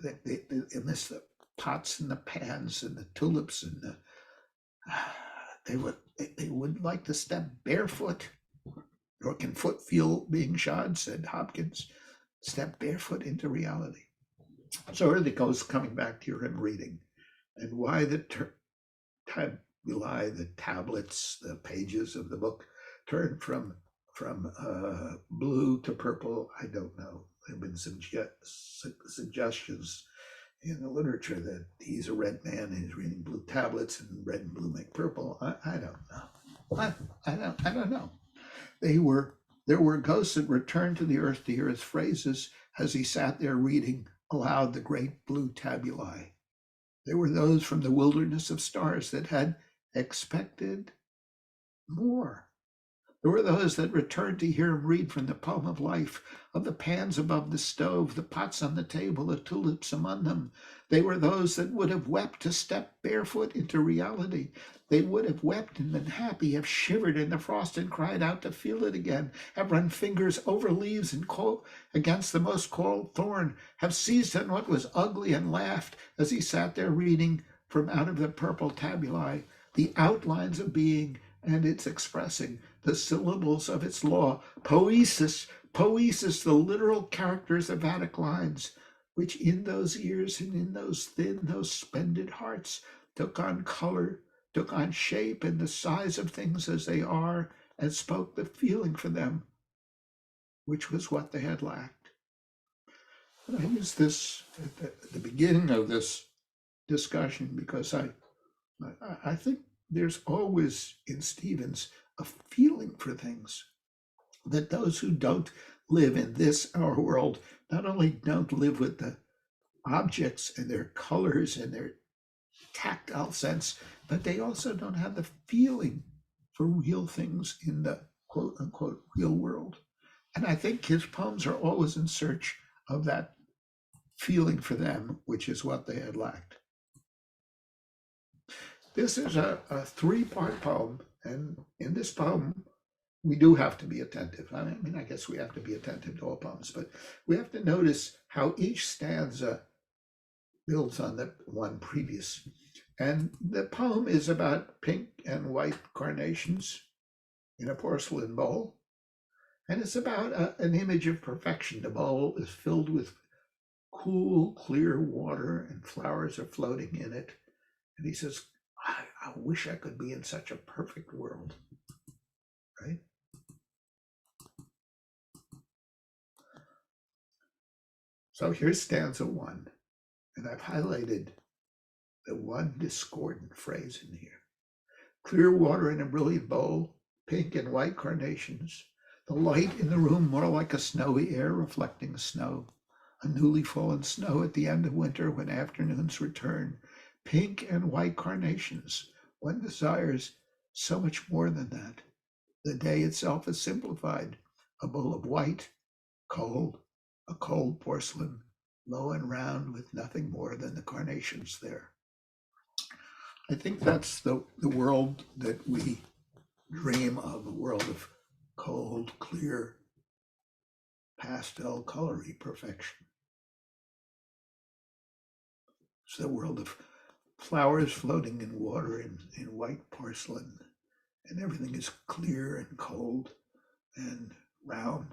They miss the pots and the pans and the tulips, and they would like to step barefoot. Nor can foot feel being shod, said Hopkins. Step barefoot into reality. So here it goes, coming back to him reading. And why the tabulae, the tablets, the pages of the book turn from blue to purple, I don't know. There have been some suggestions in the literature that he's a red man and he's reading blue tablets, and red and blue make purple. I don't know. I don't know. There were ghosts that returned to the earth to hear his phrases as he sat there reading aloud the great blue tabulae. There were those from the wilderness of stars that had expected more. There were those that returned to hear him read from the poem of life, of the pans above the stove, the pots on the table, the tulips among them. They were those that would have wept to step barefoot into reality. They would have wept and been happy, have shivered in the frost and cried out to feel it again, have run fingers over leaves and against the most cold thorn, have seized on what was ugly and laughed as he sat there reading from out of the purple tabulae the outlines of being and its expressing, the syllables of its law, poesis, the literal characters of Attic lines, which in those ears and in those spended hearts took on color, took on shape and the size of things as they are, and spoke the feeling for them, which was what they had lacked. And I use this at the beginning of this discussion because I think there's always in Stevens a feeling for things that those who don't live in this, our world, not only don't live with the objects and their colors and their tactile sense, but they also don't have the feeling for real things in the quote unquote real world. And I think his poems are always in search of that feeling for them, which is what they had lacked. This is a 3-part poem, and in this poem, we do have to be attentive. I mean, I guess we have to be attentive to all poems, but we have to notice how each stanza builds on the one previous. And the poem is about pink and white carnations in a porcelain bowl. And it's about an image of perfection. The bowl is filled with cool, clear water and flowers are floating in it. And he says, I wish I could be in such a perfect world, right? So here's stanza 1, and I've highlighted the one discordant phrase in here. Clear water in a brilliant bowl, pink and white carnations, the light in the room more like a snowy air reflecting snow, a newly fallen snow at the end of winter when afternoons return, pink and white carnations. One desires so much more than that. The day itself is simplified, a bowl of white, cold, a cold porcelain, low and round with nothing more than the carnations there. I think that's the world that we dream of, a world of cold, clear, pastel, colory perfection. It's the world of flowers floating in water in white porcelain, and everything is clear and cold and round,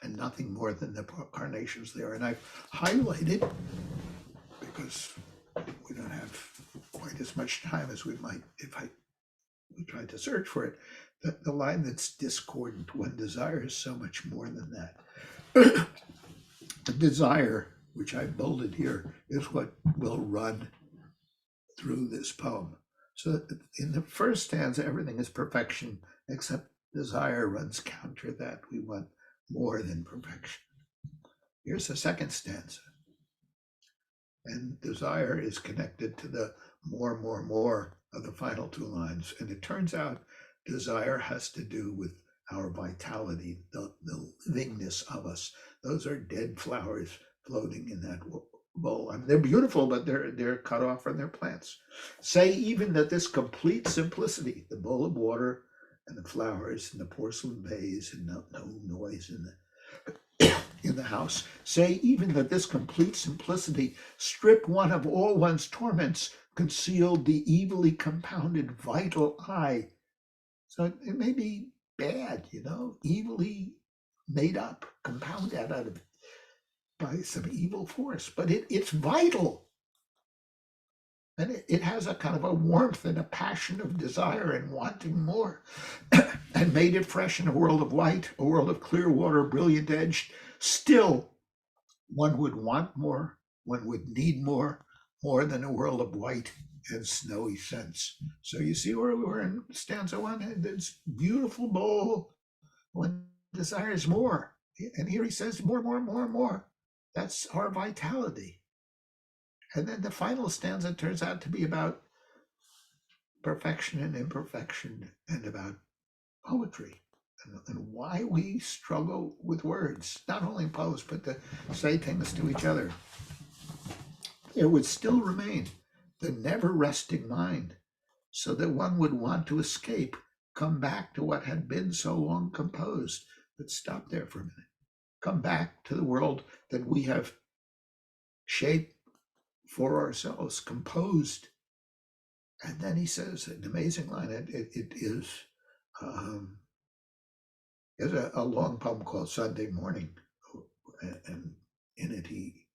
and nothing more than the carnations there. And I've highlighted, because we don't have quite as much time as we might if we tried to search for it, the line that's discordant. One desires so much more than that. The desire, which I bolded here, is what will run through this poem. So in the first stanza, everything is perfection, except desire runs counter that. We want more than perfection. Here's the second stanza. And desire is connected to the more of the final 2 lines. And it turns out desire has to do with our vitality, the livingness of us. Those are dead flowers floating in that bowl. I mean, they're beautiful, but they're cut off from their plants. Say even that this complete simplicity, the bowl of water and the flowers and the porcelain vase and no noise in the house, say even that this complete simplicity strip one of all one's torments, concealed the evilly compounded vital I. So it may be bad, evilly made up, compounded out of by some evil force, but it's vital. And it has a kind of a warmth and a passion of desire and wanting more, and made it fresh in a world of light, a world of clear water, brilliant edged. Still, one would want more, one would need more than a world of white and snowy scents. So you see where we were in stanza 1, this beautiful bowl, one desires more. And here he says more. That's our vitality. And then the final stanza turns out to be about perfection and imperfection, and about poetry, and why we struggle with words, not only in prose, but to say things to each other. There would still remain the never-resting mind, so that one would want to escape, come back to what had been so long composed. But stop there for a minute. Come back to the world that we have shaped for ourselves, composed. And then he says an amazing line. It is a long poem called Sunday Morning, and in it he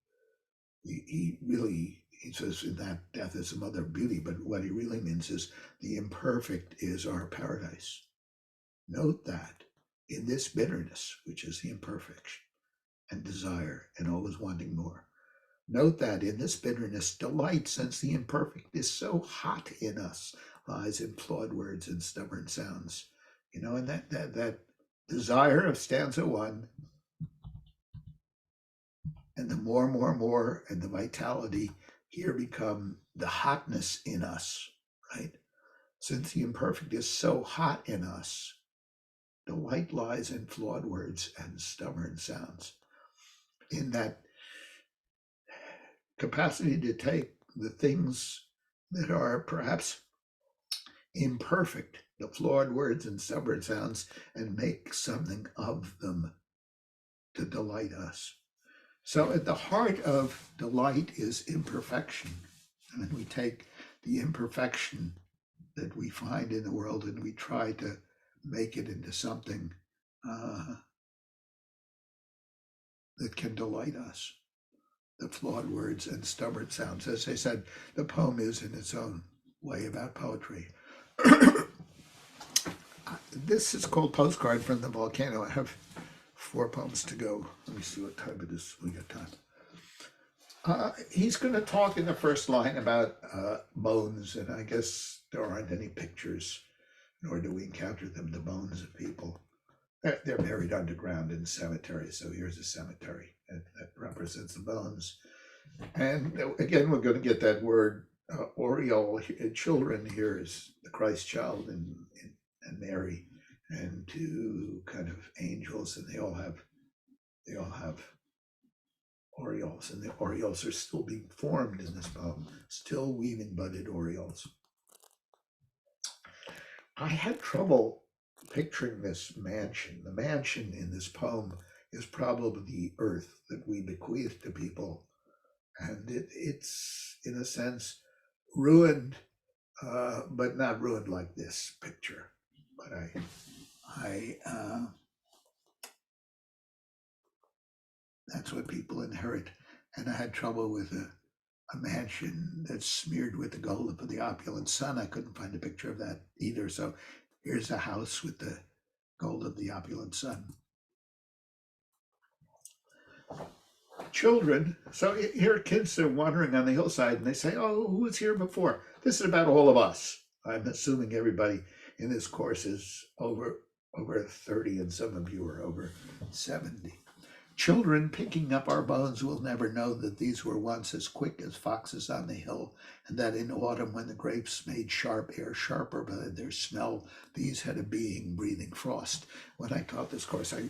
says, in that death is the mother of beauty, but what he really means is the imperfect is our paradise. Note that in this bitterness, which is the imperfection and desire and always wanting more, note that in this bitterness, delight, since the imperfect is so hot in us, lies in flawed words and stubborn sounds. And that desire of stanza 1, and the more, and the vitality here become the hotness in us, right? Since the imperfect is so hot in us, delight lies in flawed words and stubborn sounds. In that capacity to take the things that are perhaps imperfect, the flawed words and stubborn sounds, and make something of them to delight us. So at the heart of delight is imperfection. And then we take the imperfection that we find in the world and we try to make it into something that can delight us. The flawed words and stubborn sounds. As I said, the poem is in its own way about poetry. This is called Postcard from the Volcano. I have 4 poems to go. Let me see what time it is. We got time. He's going to talk in the first line about bones, and I guess there aren't any pictures, nor do we encounter them, the bones of people. They're buried underground in cemeteries, so here's a cemetery that represents the bones. And again, we're going to get that word aureole. Children here is the Christ child and Mary, and 2 kind of angels, and they all have aureoles, and the aureoles are still being formed in this poem, still weaving budded aureoles. I had trouble picturing this mansion. The mansion in this poem is probably the earth that we bequeath to people, and it's in a sense ruined, but not ruined like this picture. But that's what people inherit. And I had trouble with a mansion that's smeared with the gold of the opulent sun. I couldn't find a picture of that either. So here's a house with the gold of the opulent sun. Children, so here kids are wandering on the hillside and they say, oh, who was here before? This is about all of us. I'm assuming everybody in this course is over 30, and some of you are over 70. Children picking up our bones will never know that these were once as quick as foxes on the hill, and that in autumn when the grapes made sharp air sharper by their smell, these had a being breathing frost. When I taught this course, I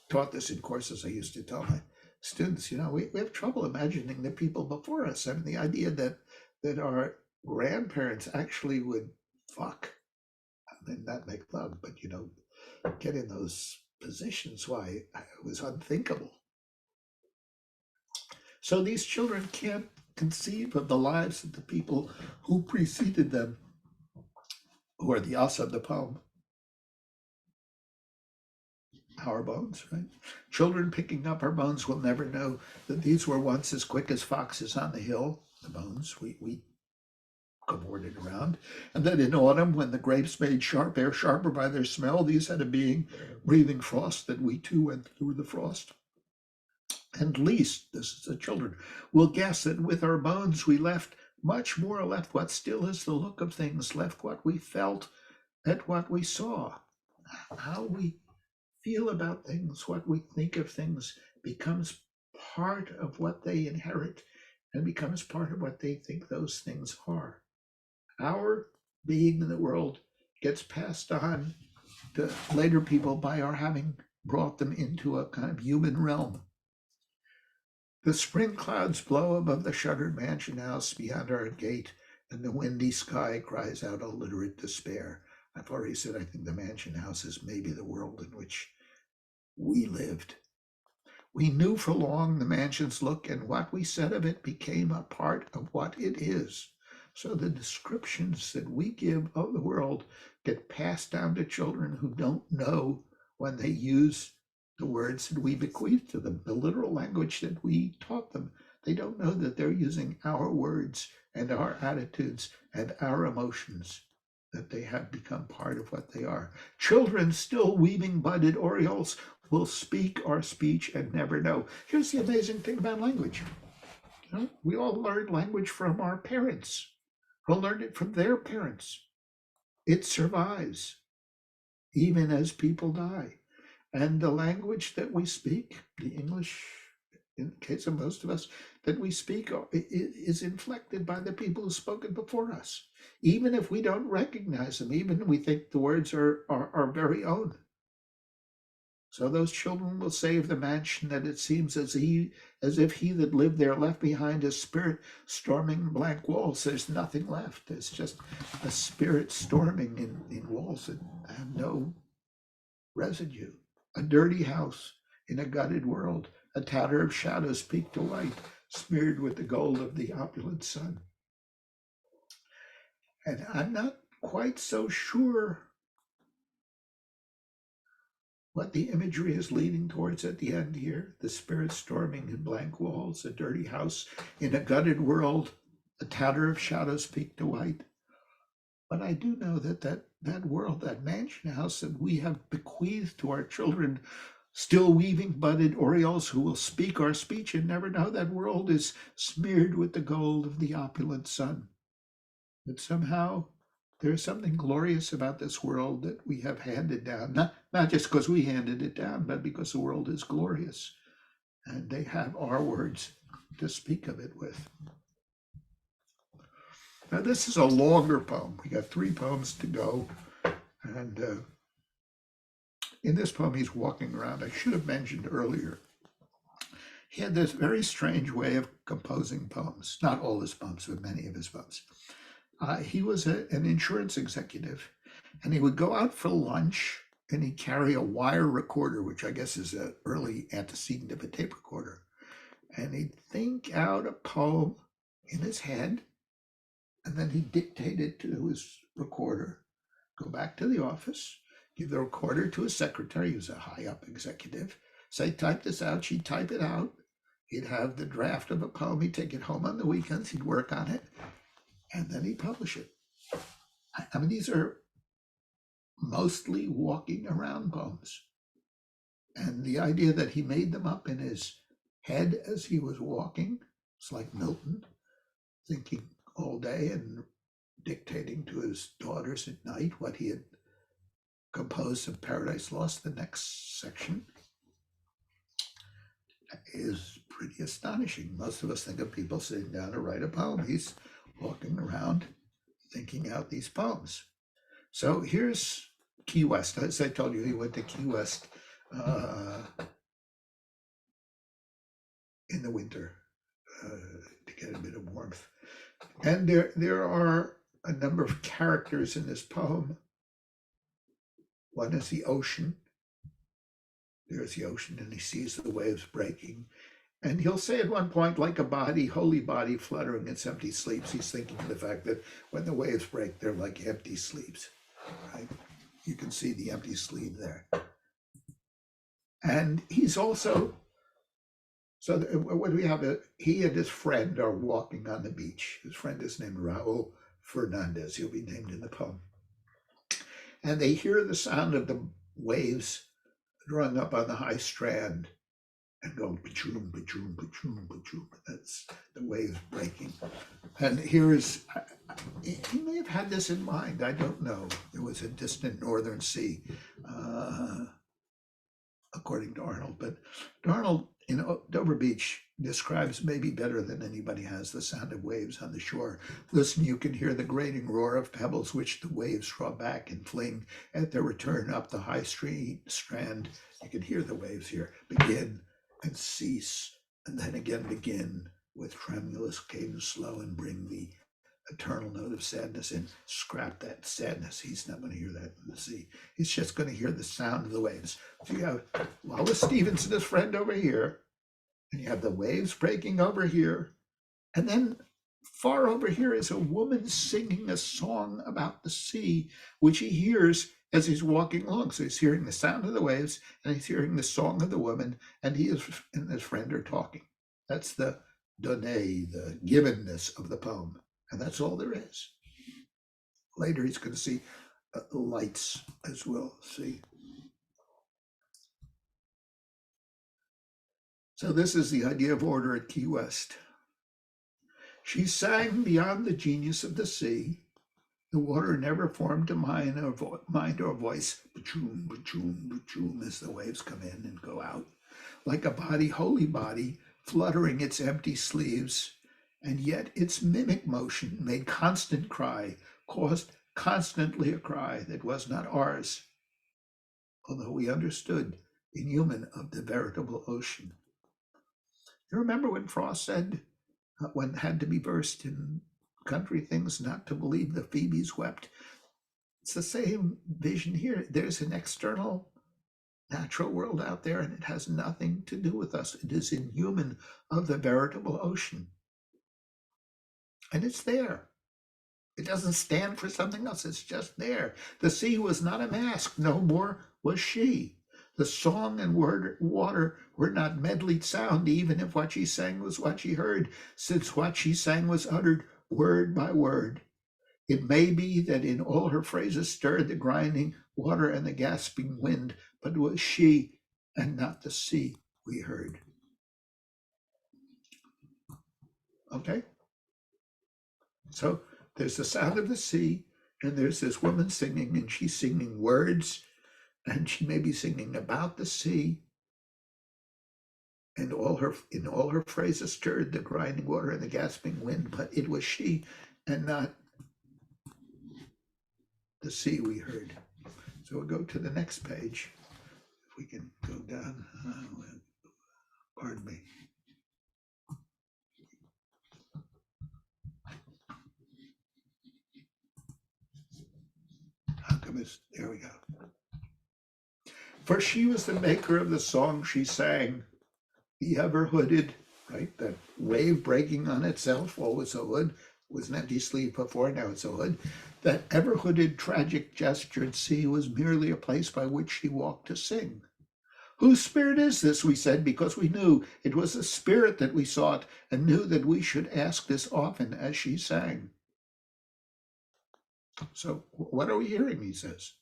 taught this in courses. I used to tell my students, we have trouble imagining the people before us. I mean, the idea that our grandparents actually would fuck, I mean, not make love, but get in those positions, why, it was unthinkable. So these children can't conceive of the lives of the people who preceded them, who are the us of the poem. Our bones, right? Children picking up our bones will never know that these were once as quick as foxes on the hill. The bones we cavorted around, and that in autumn, when the grapes made sharp air sharper by their smell, these had a being breathing frost, that we too went through the frost. And least, this is the children, will guess that with our bones we left much more, left what still is the look of things, left what we felt at what we saw. How we feel about things, what we think of things, becomes part of what they inherit and becomes part of what they think those things are. Our being in the world gets passed on to later people by our having brought them into a kind of human realm. The spring clouds blow above the shuttered mansion house beyond our gate, and the windy sky cries out illiterate despair. I've already said I think the mansion house is maybe the world in which we lived. We knew for long the mansion's look, and what we said of it became a part of what it is. So the descriptions that we give of the world get passed down to children who don't know when they use the words that we bequeath to them, the literal language that we taught them. They don't know that they're using our words and our attitudes and our emotions, that they have become part of what they are. Children still weaving budded aureoles will speak our speech and never know. Here's the amazing thing about language. We all learned language from our parents. We all learned it from their parents. It survives, even as people die. And the language that we speak, the English, in the case of most of us, that we speak is inflected by the people who spoke it before us. Even if we don't recognize them, even if we think the words are our very own. So those children will say of the mansion that it seems as if he that lived there left behind a spirit storming blank walls. There's nothing left. There's just a spirit storming in walls that have no residue. A dirty house in a gutted world, a tatter of shadows peaked to white, smeared with the gold of the opulent sun. And I'm not quite so sure what the imagery is leading towards at the end here. The spirit storming in blank walls, a dirty house in a gutted world, a tatter of shadows peaked to white. But I do know that world, that mansion house that we have bequeathed to our children, Still weaving budded orioles who will speak our speech and never know that world is smeared with the gold of the opulent sun. That somehow there's something glorious about this world that we have handed down, not just because we handed it down, but because the world is glorious and they have our words to speak of it with. Now, this is a longer poem. We got 3 poems to go. And in this poem, he's walking around. I should have mentioned earlier, he had this very strange way of composing poems. Not all his poems, but many of his poems. He was an insurance executive, and he would go out for lunch, and he'd carry a wire recorder, which I guess is an early antecedent of a tape recorder. And he'd think out a poem in his head, and then he'd dictate it to his recorder, go back to the office, give the recorder to his secretary, who's a high-up executive, say, type this out. She'd type it out. He'd have the draft of a poem. He'd take it home on the weekends. He'd work on it, and then he'd publish it. I mean, these are mostly walking around poems. And the idea that he made them up in his head as he was walking, it's like Milton, thinking all day and dictating to his daughters at night what he had composed of Paradise Lost, the next section, is pretty astonishing. Most of us think of people sitting down to write a poem. He's walking around thinking out these poems. So here's Key West. As I told you, he went to Key West in the winter to get a bit of warmth. And there are a number of characters in this poem. One is the ocean. There's the ocean, and he sees the waves breaking. And he'll say at one point, like a body, holy body fluttering its empty sleeps. He's thinking of the fact that when the waves break, they're like empty sleeps, right? You can see the empty sleeve there. And he's also, so what do we have? He and his friend are walking on the beach. His friend is named Raul Fernandez. He'll be named in the poem. And they hear the sound of the waves run up on the high strand and go ba-choom, ba-choom, ba-choom, ba-choom. That's the waves breaking. And here is, he may have had this in mind, I don't know. It was a distant northern sea, according to Arnold. But Arnold in Dover Beach describes maybe better than anybody has the sound of waves on the shore. Listen, you can hear the grating roar of pebbles which the waves draw back and fling at their return up the high strand. You can hear the waves here begin and cease, and then again begin with tremulous cadence slow and bring the eternal note of sadness in. Scrap that sadness. He's not going to hear that in the sea. He's just going to hear the sound of the waves. So you have Wallace Stevens and his friend over here, and you have the waves breaking over here, and then far over here is a woman singing a song about the sea, which he hears as he's walking along. So he's hearing the sound of the waves, and he's hearing the song of the woman, and he and his friend are talking. That's the donné, the givenness of the poem. And that's all there is. Later, he's going to see lights as well. See. So this is the idea of order at Key West. She sang beyond the genius of the sea. The water never formed a mind or voice. Ba-choom, ba-choom, ba-choom, as the waves come in and go out. Like a body, holy body, fluttering its empty sleeves. And yet its mimic motion made constant cry, caused constantly a cry that was not ours, although we understood inhuman of the veritable ocean. You remember when Frost said, when had to be versed in country things not to believe the Phoebes wept? It's the same vision here. There's an external natural world out there, and it has nothing to do with us. It is inhuman of the veritable ocean. And it's there. It doesn't stand for something else. It's just there. The sea was not a mask. No more was she. The song and water were not medleyed sound, even if what she sang was what she heard, since what she sang was uttered word by word. It may be that in all her phrases stirred the grinding water and the gasping wind, but it was she and not the sea we heard. Okay? So there's the sound of the sea, and there's this woman singing, and she's singing words, and she may be singing about the sea, and in all her phrases stirred the grinding water and the gasping wind, but it was she and not the sea we heard. So we'll go to the next page. If we can go down. Pardon me. How come it's, there we go. For she was the maker of the song she sang, the ever-hooded, right? That wave breaking on itself, always a hood, was an empty sleeve before, now it's a hood. That ever-hooded, tragic, gestured sea was merely a place by which she walked to sing. Whose spirit is this, we said, because we knew it was the spirit that we sought and knew that we should ask this often as she sang. So what are we hearing, he says?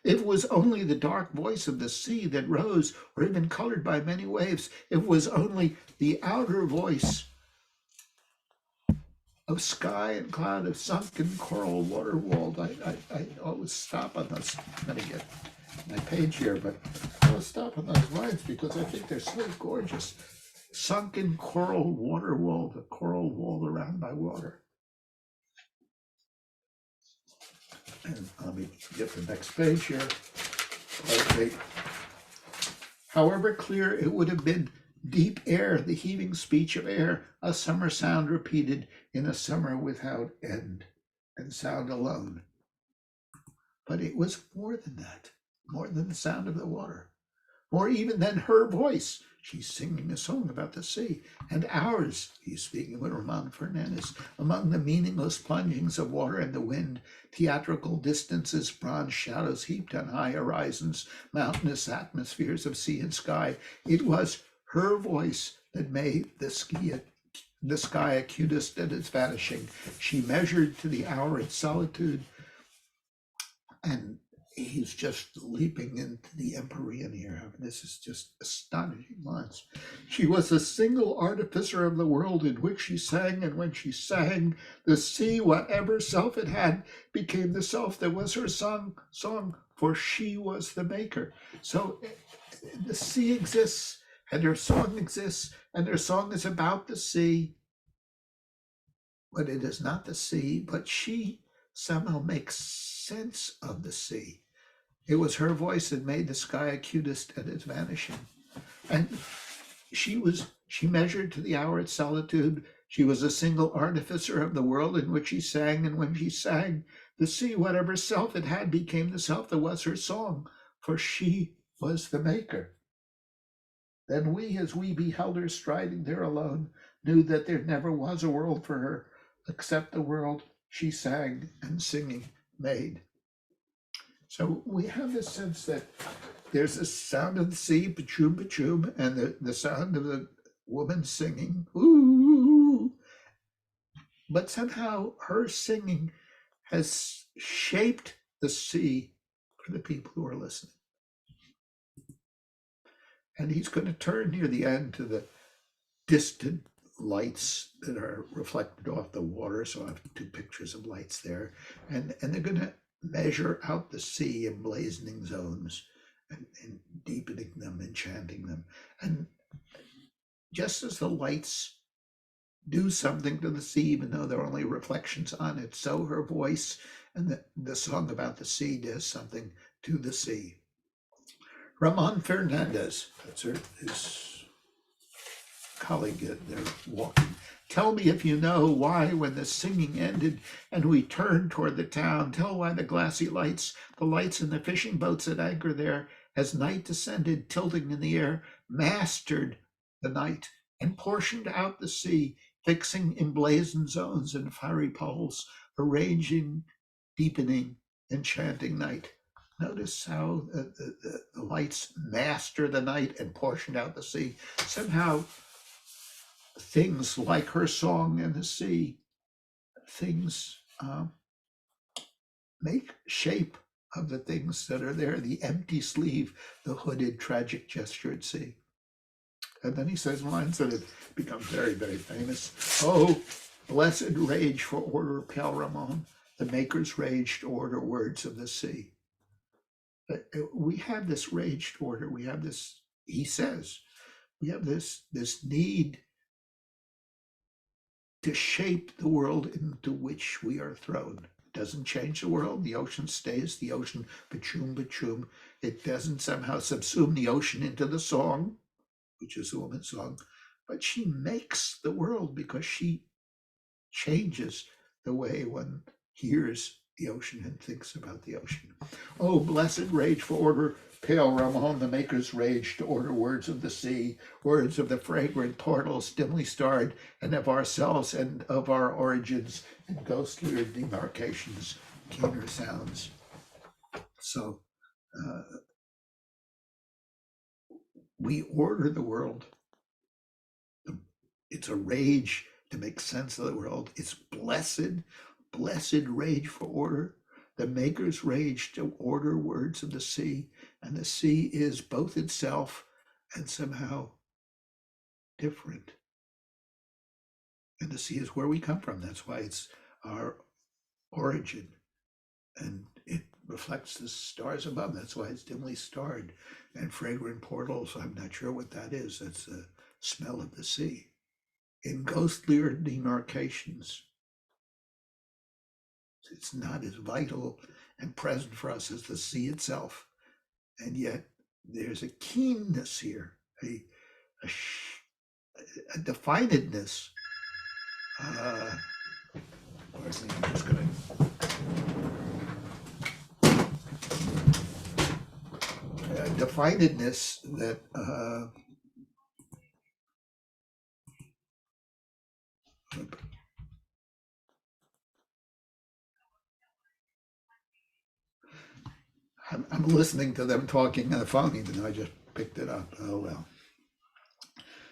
If it was only the dark voice of the sea that rose, or even colored by many waves, if it was only the outer voice of sky and cloud, of sunken coral water walled, I always stop on those. I'm going to get my page here, but I'll stop on those lines because I think they're so gorgeous. Sunken coral water wall, the coral wall around by water. And let me get the next page here. Okay. However clear it would have been, deep air, the heaving speech of air, a summer sound repeated in a summer without end, and sound alone. But it was more than that, more than the sound of the water, more even than her voice. She's singing a song about the sea, and ours, he's speaking with Ramon Fernandez, among the meaningless plungings of water and the wind, theatrical distances, bronze shadows heaped on high horizons, mountainous atmospheres of sea and sky. It was her voice that made the sky acutest at its vanishing. She measured to the hour its solitude, and he's just leaping into the Empyrean here. I mean, this is just astonishing lines. She was the single artificer of the world in which she sang, and when she sang, the sea, whatever self it had, became the self that was her song, for she was the maker. So the sea exists, and her song exists, and her song is about the sea, but it is not the sea, but she somehow makes sense of the sea. It was her voice that made the sky acutest at its vanishing. And she measured to the hour its solitude. She was a single artificer of the world in which she sang, and when she sang, the sea, whatever self it had, became the self that was her song, for she was the maker. Then we, as we beheld her striding there alone, knew that there never was a world for her, except the world she sang and singing made. So we have this sense that there's the sound of the sea, ba-choom, ba-choom, and the sound of the woman singing, ooh. But somehow her singing has shaped the sea for the people who are listening. And he's going to turn near the end to the distant lights that are reflected off the water. So I have two pictures of lights there. And they're going to measure out the sea in blazoning zones and deepening them, enchanting them. And just as the lights do something to the sea, even though they're only reflections on it, so her voice and the song about the sea does something to the sea. Ramon Fernandez, that's his colleague, they're walking. Tell me if you know why, when the singing ended and we turned toward the town, tell why the glassy lights, the lights in the fishing boats at anchor there, as night descended, tilting in the air, mastered the night and portioned out the sea, fixing emblazoned zones and fiery poles, arranging, deepening, enchanting night. Notice how the lights master the night and portioned out the sea. Somehow, things like her song and the sea, things make shape of the things that are there, the empty sleeve, the hooded, tragic gesture at sea. And then he says lines that have become very, very famous. Oh, blessed rage for order, pale Ramon, the maker's rage to order words of the sea. We have this rage to order. We have this, he says, we have this need to shape the world into which we are thrown. It doesn't change the world. The ocean stays the ocean, bachum, bachum. It doesn't somehow subsume the ocean into the song, which is a woman's song, but she makes the world because she changes the way one hears the ocean and thinks about the ocean. Oh, blessed rage for order, pale Ramon, the maker's rage to order words of the sea, words of the fragrant portals dimly starred, and of ourselves and of our origins, and ghostlier demarcations, keener sounds. So we order the world. It's a rage to make sense of the world. It's blessed rage for order, the maker's rage to order words of the sea. And the sea is both itself and somehow different. And the sea is where we come from. That's why it's our origin. And it reflects the stars above. That's why it's dimly starred. And fragrant portals, I'm not sure what that is. That's the smell of the sea. In ghostlier demarcations, it's not as vital and present for us as the sea itself. And yet there's a keenness here, a definedness. I'm just going to definedness that I'm listening to them talking on the phone, even though I just picked it up. Oh, well.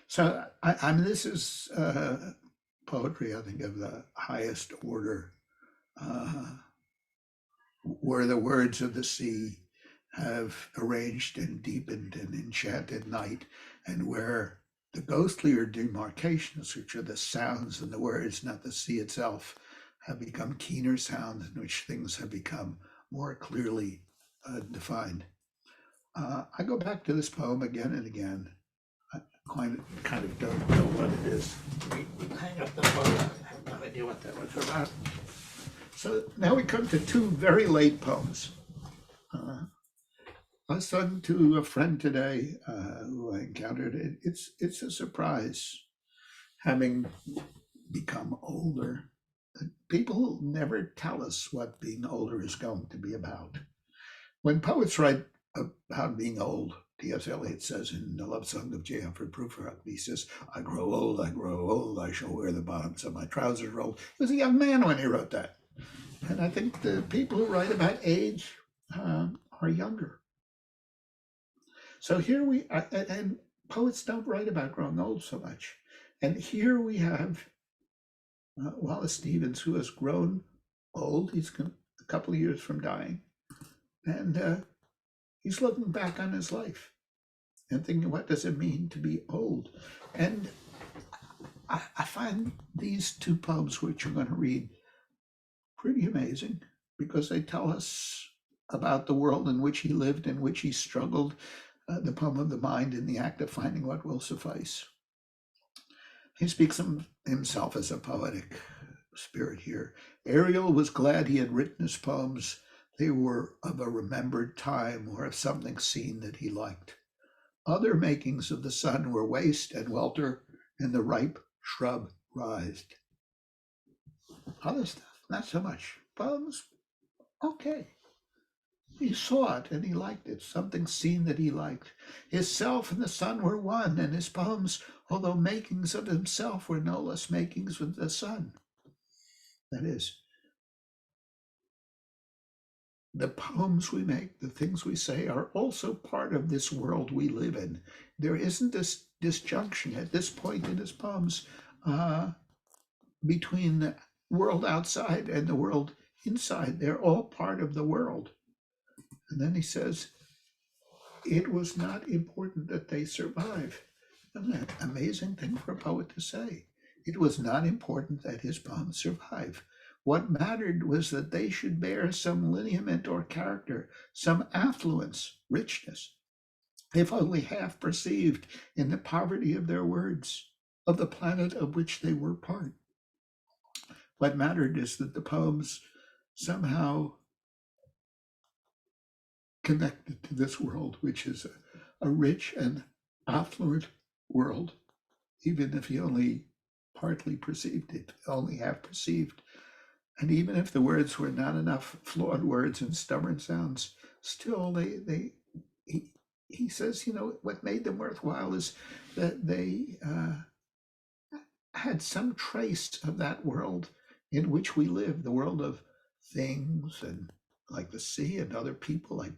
So, I mean, this is poetry, I think, of the highest order, where the words of the sea have arranged and deepened and enchanted night, and where the ghostlier demarcations, which are the sounds and the words, not the sea itself, have become keener sounds in which things have become more clearly defined. I go back to this poem again and again. I kind of don't know what it is. Hang up the phone. I have no idea what that was about. So now we come to two very late poems. I was talking to a friend today who I encountered. It's a surprise, having become older. People never tell us what being older is going to be about. When poets write about being old, T.S. Eliot says in The Love Song of J. Humphrey Prufrock, he says, I grow old, I shall wear the bottoms of my trousers rolled. He was a young man when he wrote that. And I think the people who write about age are younger. So here and poets don't write about growing old so much. And here we have Wallace Stevens, who has grown old. He's a couple of years from dying. And he's looking back on his life and thinking, what does it mean to be old? And I find these two poems, which I'm going to read, pretty amazing, because they tell us about the world in which he lived, in which he struggled, the poem of the mind in the act of finding what will suffice. He speaks of himself as a poetic spirit here. Ariel was glad he had written his poems. They were of a remembered time or of something seen that he liked. Other makings of the sun were waste and welter, and the ripe shrub writhed. Other stuff, not so much. Poems, okay. He saw it and he liked it, something seen that he liked. His self and the sun were one, and his poems, although makings of himself, were no less makings with the sun. That is, the poems we make, the things we say, are also part of this world we live in. There isn't this disjunction at this point in his poems between the world outside and the world inside. They're all part of the world. And then he says, it was not important that they survive. Isn't that an amazing thing for a poet to say? It was not important that his poems survive. What mattered was that they should bear some lineament or character, some affluence, richness, if only half perceived in the poverty of their words, of the planet of which they were part. What mattered is that the poems somehow connected to this world, which is a rich and affluent world, even if he only partly perceived it, only half perceived. And even if the words were not enough flawed words and stubborn sounds, still he says, what made them worthwhile is that they had some trace of that world in which we live, the world of things and like the sea and other people like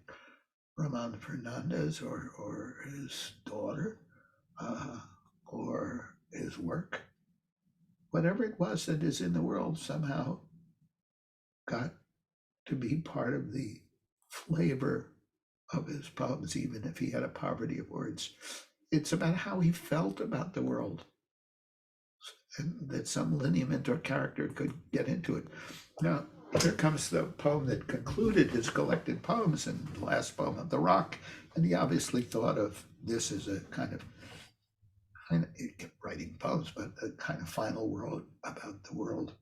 Ramon Fernandez or his daughter or his work. Whatever it was that is in the world somehow got to be part of the flavor of his poems, even if he had a poverty of words. It's about how he felt about the world, and that some lineament or character could get into it. Now, here comes the poem that concluded his collected poems, and the last poem of The Rock, and he obviously thought of this as a kind of he kept writing poems, but a kind of final word about the world.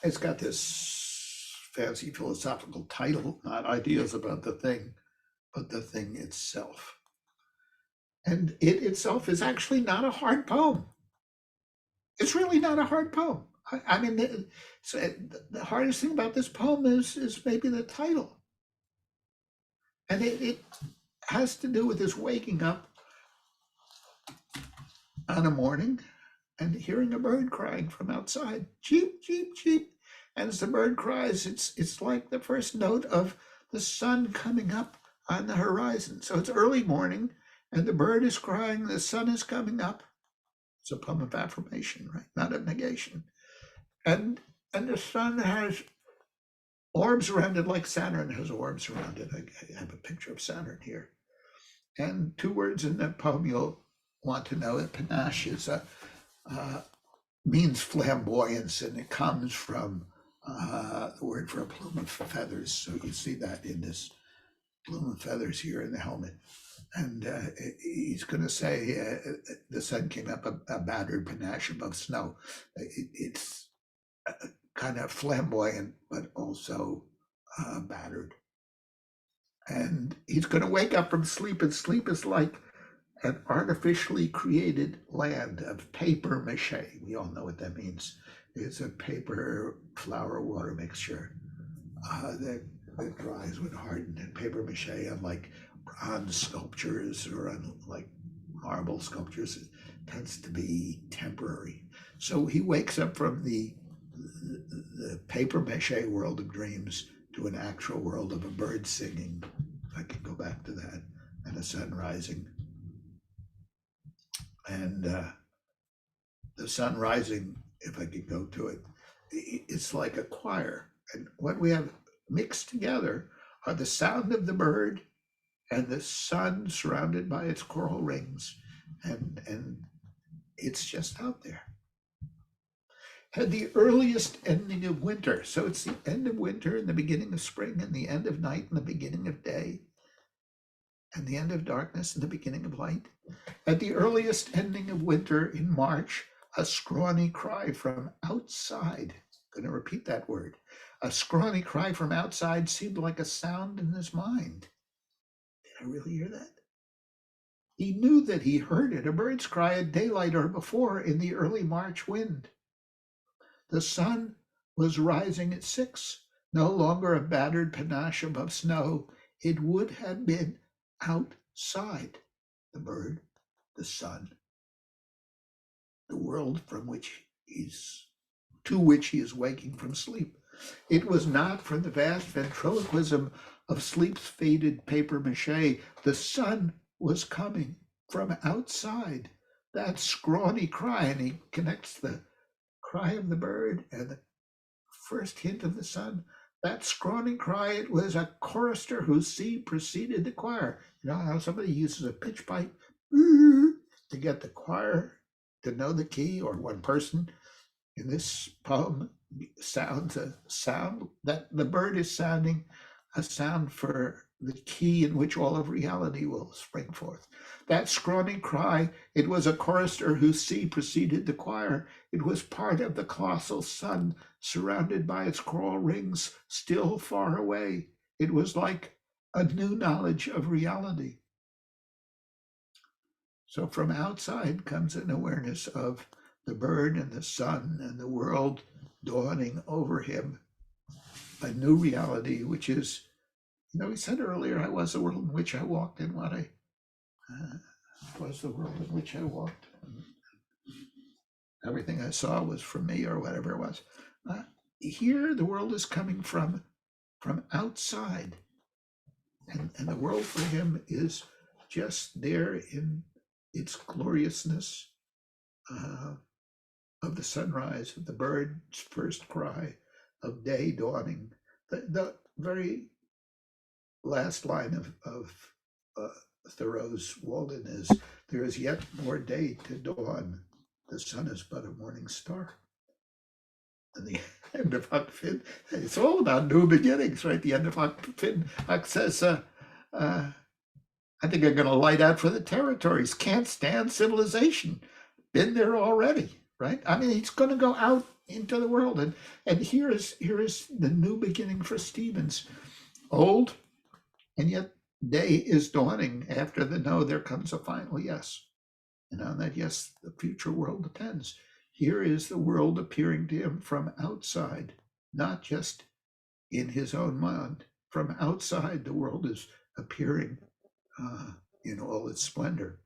It's got this fancy philosophical title, not ideas about the thing, but the thing itself. And it itself is actually not a hard poem. It's really not a hard poem. I mean, the hardest thing about this poem is maybe the title. And it has to do with his waking up on a morning and hearing a bird crying from outside, cheep, cheep, cheep. And as the bird cries, it's like the first note of the sun coming up on the horizon. So it's early morning, and the bird is crying, the sun is coming up. It's a poem of affirmation, right? Not of negation. And the sun has orbs around it like Saturn has orbs around it. I have a picture of Saturn here. And two words in that poem you'll want to know. Panache is means flamboyance, and it comes from the word for a plume of feathers. So you see that in this plume of feathers here in the helmet. And he's going to say the sun came up a battered panache above snow. It's kind of flamboyant, but also battered. And he's going to wake up from sleep, and sleep is like an artificially created land of paper mache. We all know what that means. It's a paper flour water mixture that dries when hardened, and paper mache, unlike bronze sculptures or unlike marble sculptures, it tends to be temporary. So he wakes up from the paper mache world of dreams to an actual world of a bird singing, if I could go back to that, and a sun rising. And the sun rising, if I could go to it, it's like a choir. And what we have mixed together are the sound of the bird and the sun surrounded by its coral rings. And it's just out there. Had the earliest ending of winter. So it's the end of winter and the beginning of spring, and the end of night and the beginning of day, and the end of darkness and the beginning of light. At the earliest ending of winter in March, a scrawny cry from outside. I'm going to repeat that word. A scrawny cry from outside seemed like a sound in his mind. Did I really hear that? He knew that he heard it, a bird's cry at daylight or before in the early March wind. The sun was rising at 6, no longer a battered panache above snow. It would have been outside. The bird, the sun, the world to which he is waking from sleep. It was not from the vast ventriloquism of sleep's faded paper mache. The sun was coming from outside. That scrawny cry, and he connects the cry of the bird and the first hint of the sun. That scrawny cry, it was a chorister whose sea preceded the choir. You know how somebody uses a pitch pipe to get the choir to know the key, or one person in this poem sounds a sound that the bird is sounding a sound for the key in which all of reality will spring forth. That scrawny cry, it was a chorister whose sea preceded the choir. It was part of the colossal sun, surrounded by its coral rings, still far away. It was like a new knowledge of reality. So from outside comes an awareness of the bird and the sun and the world dawning over him, a new reality, which is, you know, he said earlier, I was the world in which I walked, and what I was the world in which I walked. Everything I saw was from me, or whatever it was. Here, the world is coming from outside, and the world for him is just there in its gloriousness of the sunrise, of the bird's first cry, of day dawning. The very last line of Thoreau's Walden is, there is yet more day to dawn. The sun is but a morning star. And the end of Huck Finn, it's all about new beginnings, right? The end of Huck Finn, Huck says, I think I'm going to light out for the territories. Can't stand civilization. Been there already, right? I mean, he's going to go out into the world, and here is the new beginning for Stevens. Old, and yet day is dawning. After the no, there comes a final yes, and on that yes, the future world depends. Here is the world appearing to him from outside, not just in his own mind. From outside, the world is appearing in all its splendor.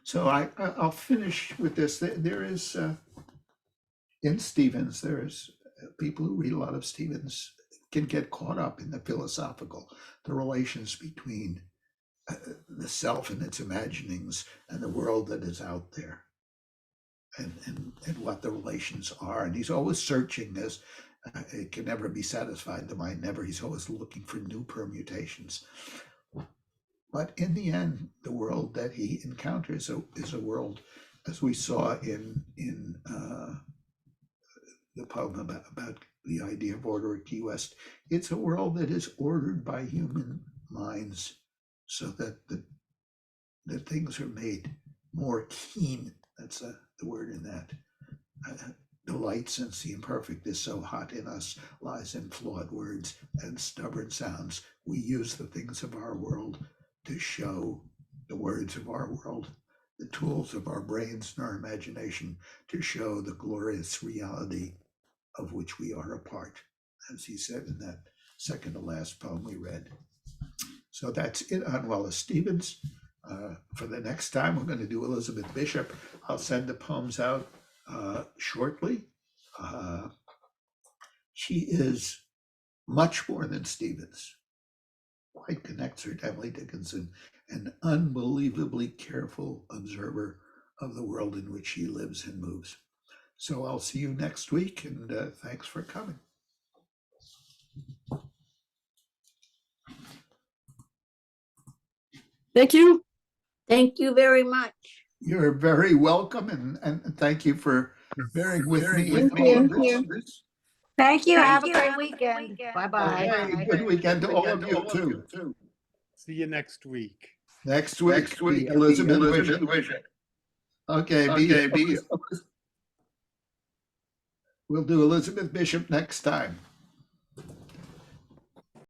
So I'll finish with this. There is, in Stevens, there's people who read a lot of Stevens can get caught up in the philosophical, the relations between the self and its imaginings and the world that is out there, and what the relations are. And he's always searching, as it can never be satisfied, the mind never. He's always looking for new permutations. But in the end, the world that he encounters is a world, as we saw in the poem about the idea of order at Key West. It's a world that is ordered by human minds, so that the things are made more keen. That's the word in that. Delight, since the imperfect is so hot in us, lies in flawed words and stubborn sounds. We use the things of our world to show the words of our world, the tools of our brains and our imagination to show the glorious reality of which we are a part, as he said in that second to last poem we read. So that's it on Wallace Stevens. For the next time, we're going to do Elizabeth Bishop. I'll send the poems out shortly. She is much more than Stevens. Quite connects her to Emily Dickinson, an unbelievably careful observer of the world in which she lives and moves. So I'll see you next week, and thanks for coming. Thank you. Thank you very much. You're very welcome, and thank you for bearing with me. Thank you. Thank you. Have Have a great weekend. Bye-bye. Okay, good weekend to all of you too. See you next week. Next week, Elizabeth Bishop. Okay, we'll do Elizabeth Bishop next time.